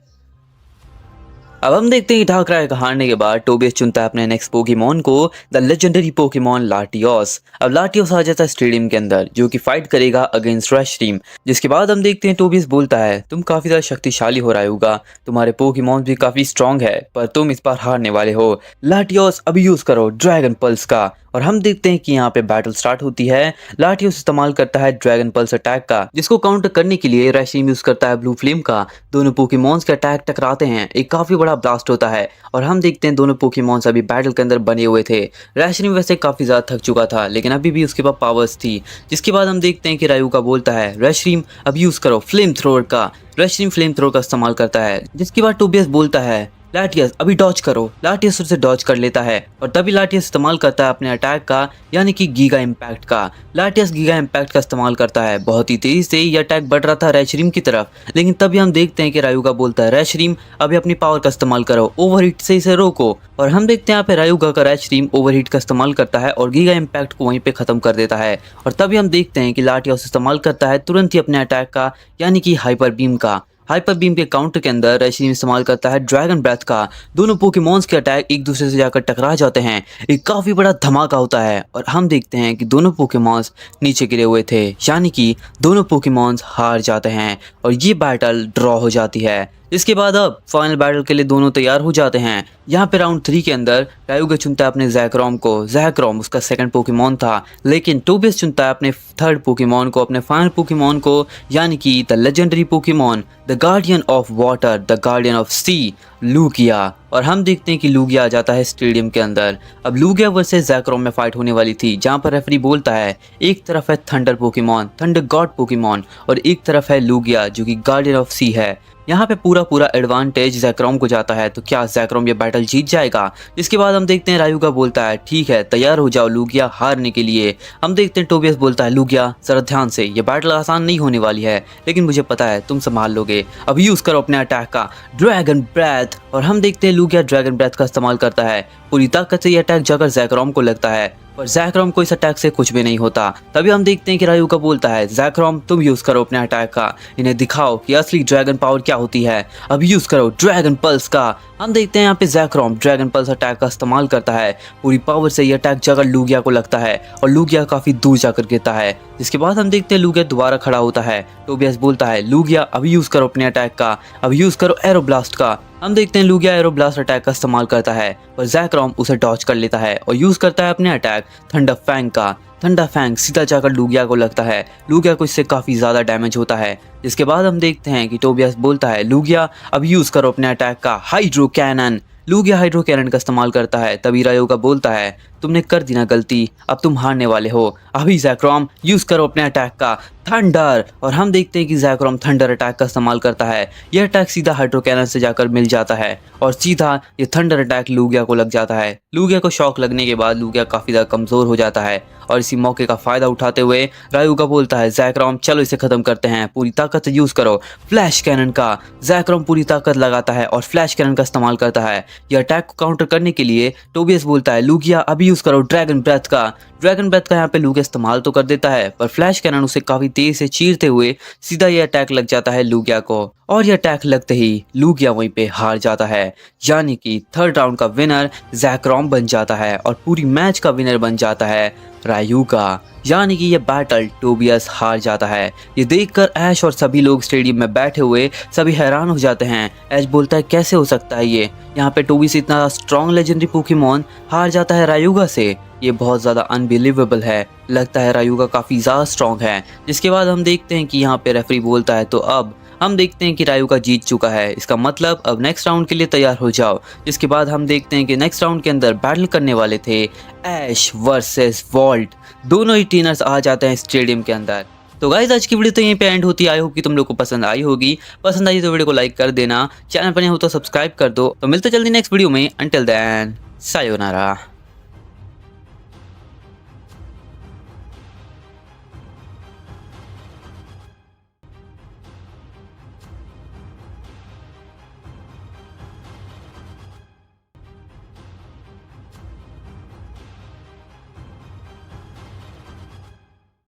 अब हम देखते हैं कि डार्कराय का हारने के बाद टोबियस चुनता है अपने नेक्स्ट पोकेमॉन को, द लेजेंडरी पोकेमॉन लाटियोस। अब लाटियोस आ जाता है स्टेडियम के अंदर, जो कि फाइट करेगा अगेंस्ट रेशरीम। जिसके बाद हम देखते हैं टोबियस बोलता है, तुम काफी ज्यादा शक्तिशाली हो रायुगा, तुम्हारे पोकेमॉन भी काफी स्ट्रांग है, पर तुम इस बार हारने वाले हो। लाटियोस अभी यूज करो ड्रैगन पल्स का। और हम देखते हैं कि यहाँ पे बैटल स्टार्ट होती है। लाटियोस इस्तेमाल करता है ड्रैगन पल्स अटैक का, जिसको काउंटर करने के लिए रेशरीम यूज करता है ब्लू फ्लेम का। दोनों पोकेमॉन्स के अटैक टकराते हैं, एक काफी बड़ा ब्लास्ट होता है और हम देखते हैं दोनों पोकेमॉन्स अभी बैटल के अंदर बने हुए थे। रेशरीम वैसे काफी ज्यादा थक चुका था, लेकिन अभी भी उसके पास पावर्स थी। जिसके बाद हम देखते हैं कि रायुगा बोलता है, रेशरीम अब यूज करो फ्लेम थ्रोअर का। रेशरीम फ्लेम थ्रोअर का इस्तेमाल करता है, जिसके बाद टोबियस बोलता है, लाटियस अभी डॉज करो। लाटियस उसे डॉज कर लेता है और तभी लाटियस इस्तेमाल करता है अपने अटैक का, यानी कि गीगा इम्पैक्ट का। लाटियस गीगा इम्पैक्ट का इस्तेमाल करता है, बहुत ही तेजी से ये अटैक बढ़ रहा था रेशरीम की तरफ। लेकिन तभी हम देखते हैं कि रायुगा बोलता है, रेशरीम अभी अपनी पावर का इस्तेमाल करो, ओवरहीट से इसे रोको। और हम देखते हैं यहाँ पे रायुगा का रेशरीम ओवरहीट का इस्तेमाल करता है और गीगा इम्पैक्ट को वहीं पे खत्म कर देता है। और तभी हम देखते हैं कि लाटियस इस्तेमाल करता है तुरंत ही अपने अटैक का, यानी कि हाइपर बीम का। हाइपर बीम के काउंटर के अंदर रेशरीम इस्तेमाल करता है ड्रैगन ब्रेथ का। दोनों पोकेमॉन्स के अटैक एक दूसरे से जाकर टकरा जाते हैं, एक काफी बड़ा धमाका होता है और हम देखते हैं कि दोनों पोकेमॉन्स नीचे गिरे हुए थे, यानी कि दोनों पोकेमॉन्स हार जाते हैं और ये बैटल ड्रॉ हो जाती है। इसके बाद अब फाइनल बैटल के लिए दोनों तैयार हो जाते हैं। यहाँ पे राउंड 3 के अंदर रायुगा चुनता है अपने ज़ैक्रोम को। ज़ैक्रोम उसका सेकंड पोकेमॉन था, लेकिन टोबियस चुनता है अपने थर्ड पोकेमॉन को, अपने फाइनल पोकेमॉन को, यानी कि the legendary Pokemon, the guardian of water, the guardian of sea, Lugia. और हम देखते हैं कि लूगिया आ जाता है स्टेडियम के अंदर। अब लूगिया वर्सेस ज़ैक्रोम में फाइट होने वाली थी, जहाँ पर रेफरी बोलता है, एक तरफ है thunder Pokemon, thunder God Pokemon, और एक तरफ है लूगिया जो कि गार्डियन ऑफ सी है। यहाँ पे पूरा एडवांटेज ज़ैक्रोम को जाता है। तो क्या ज़ैक्रोम ये बैटल जीत जाएगा? इसके बाद हम देखते हैं रायुगा बोलता है, ठीक है तैयार हो जाओ लूगिया हारने के लिए। हम देखते हैं टोबियस बोलता है, लूगिया जरा ध्यान से, ये बैटल आसान नहीं होने वाली है, लेकिन मुझे पता है तुम संभाल लोगे। अब यूज़ करो अपने अटैक का ड्रैगन ब्रेथ। और हम देखते हैं लूगिया ड्रैगन ब्रेथ का इस्तेमाल करता है, पूरी ताकत से ये अटैक जाकर ज़ैक्रोम को लगता है, पर ज़ैक्रोम को इस अटैक से कुछ भी नहीं होता। तभी हम देखते हैं कि रायुगा बोलता है, ज़ैक्रोम तुम यूज़ करो अपने अटैक का, इन्हें दिखाओ कि असली ड्रैगन पावर क्या होती है, अब यूज़ करो ड्रैगन पल्स का। हम देखते हैं यहाँ पे ज़ैक्रोम ड्रैगन पल्स अटैक का इस्तेमाल करता है, पूरी पावर से ये अटैक जाकर लूगिया को लगता है और लूगिया काफ़ी दूर जाकर गिरता है। जिसके बाद हम देखते हैं लूगिया दोबारा खड़ा होता है। टोबियस बोलता है, लूगिया अभी यूज़ करो अपने अटैक का, अब यूज़ करो एरो ब्लास्ट का। हम देखते हैं लूगिया एरो ब्लास्ट अटैक का इस्तेमाल करता है, पर ज़ैक्रोम उसे डॉज कर लेता है और यूज़ करता है अपने अटैक थंडर फैंग का। थंडर फैंग सीधा जाकर लूगिया को लगता है, लूगिया को इससे काफ़ी ज़्यादा डैमेज होता है। जिसके बाद हम देखते हैं कि टोबियस बोलता है, लूगिया अब यूज़ करो अपने अटैक का hydro cannon. Lugia hydro cannon का इस्तेमाल करता है। तभी रायुगा बोलता है, तुमने कर दी ना गलती, अब तुम हारने वाले हो, अभी ज़ैक्रोम यूज़ करो अपने अटैक का थंडर, और हम देखते हैं कि ज़ैकरॉम थंडर अटैक का इस्तेमाल करता है। यह अटैक सीधा हाइड्रो कैनन से जाकर मिल जाता है और सीधा ये थंडर अटैक लूगिया को लग जाता है। लूगिया को शॉक लगने के बाद लूगिया काफ़ी ज़्यादा कमज़ोर हो जाता है और इसी मौके का फ़ायदा उठाते हुए रायुगा बोलता है, ज़ैकरॉम चलो इसे ख़त्म करते हैं, पूरी ताकत से यूज़ करो फ्लैश कैनन का। ज़ैकरॉम पूरी ताकत लगाता है और फ्लैश कैनन का इस्तेमाल करता है। यह अटैक को काउंटर करने के लिए टोबियस बोलता है, लूगिया अभी यूज़ करो ड्रैगन ब्रेथ का। ड्रैगन ब्रेथ का यहाँ पे लूगिया इस्तेमाल तो कर देता है, पर फ्लैश कैनन उसे काफ़ी तेज़ से चीरते हुए सीधा ये अटैक लग जाता है लूगिया को, और ये अटैक लगते ही लूगिया वहीं पे हार जाता है। यानी कि थर्ड राउंड का विनर ज़ैकरॉम बन जाता है और पूरी मैच का विनर बन जाता है रायुगा। यानी कि ये बैटल टोबियस हार जाता है। ये देखकर ऐश और सभी लोग स्टेडियम में बैठे हुए सभी हैरान हो जाते हैं। ऐश बोलता है, कैसे हो सकता है ये, यहाँ पे टोबियस इतना स्ट्रॉन्ग लेजेंडरी पोकेमॉन हार जाता है रायुगा से, ये बहुत ज़्यादा अनबिलीवेबल है। लगता है रायुगा काफ़ी ज़्यादा स्ट्रॉन्ग है। जिसके बाद हम देखते हैं कि यहाँ पे रेफरी बोलता है, तो अब हम देखते हैं कि रायुगा जीत चुका है, इसका मतलब अब नेक्स्ट राउंड के लिए तैयार हो जाओ। जिसके बाद हम देखते हैं कि नेक्स्ट राउंड के अंदर बैटल करने वाले थे ऐश वर्सेस वॉल्ट। दोनों ही ट्रेनर्स आ जाते हैं स्टेडियम के अंदर। तो गाइस आज की वीडियो तो यहीं पे एंड होती है। आई होप कि तुम लोग को पसंद आई होगी। पसंद आई तो वीडियो को लाइक कर देना, चैनल पर नहीं हो तो सब्सक्राइब कर दो। तो मिलते जल्दी नेक्स्ट वीडियो में। Until then sayonara.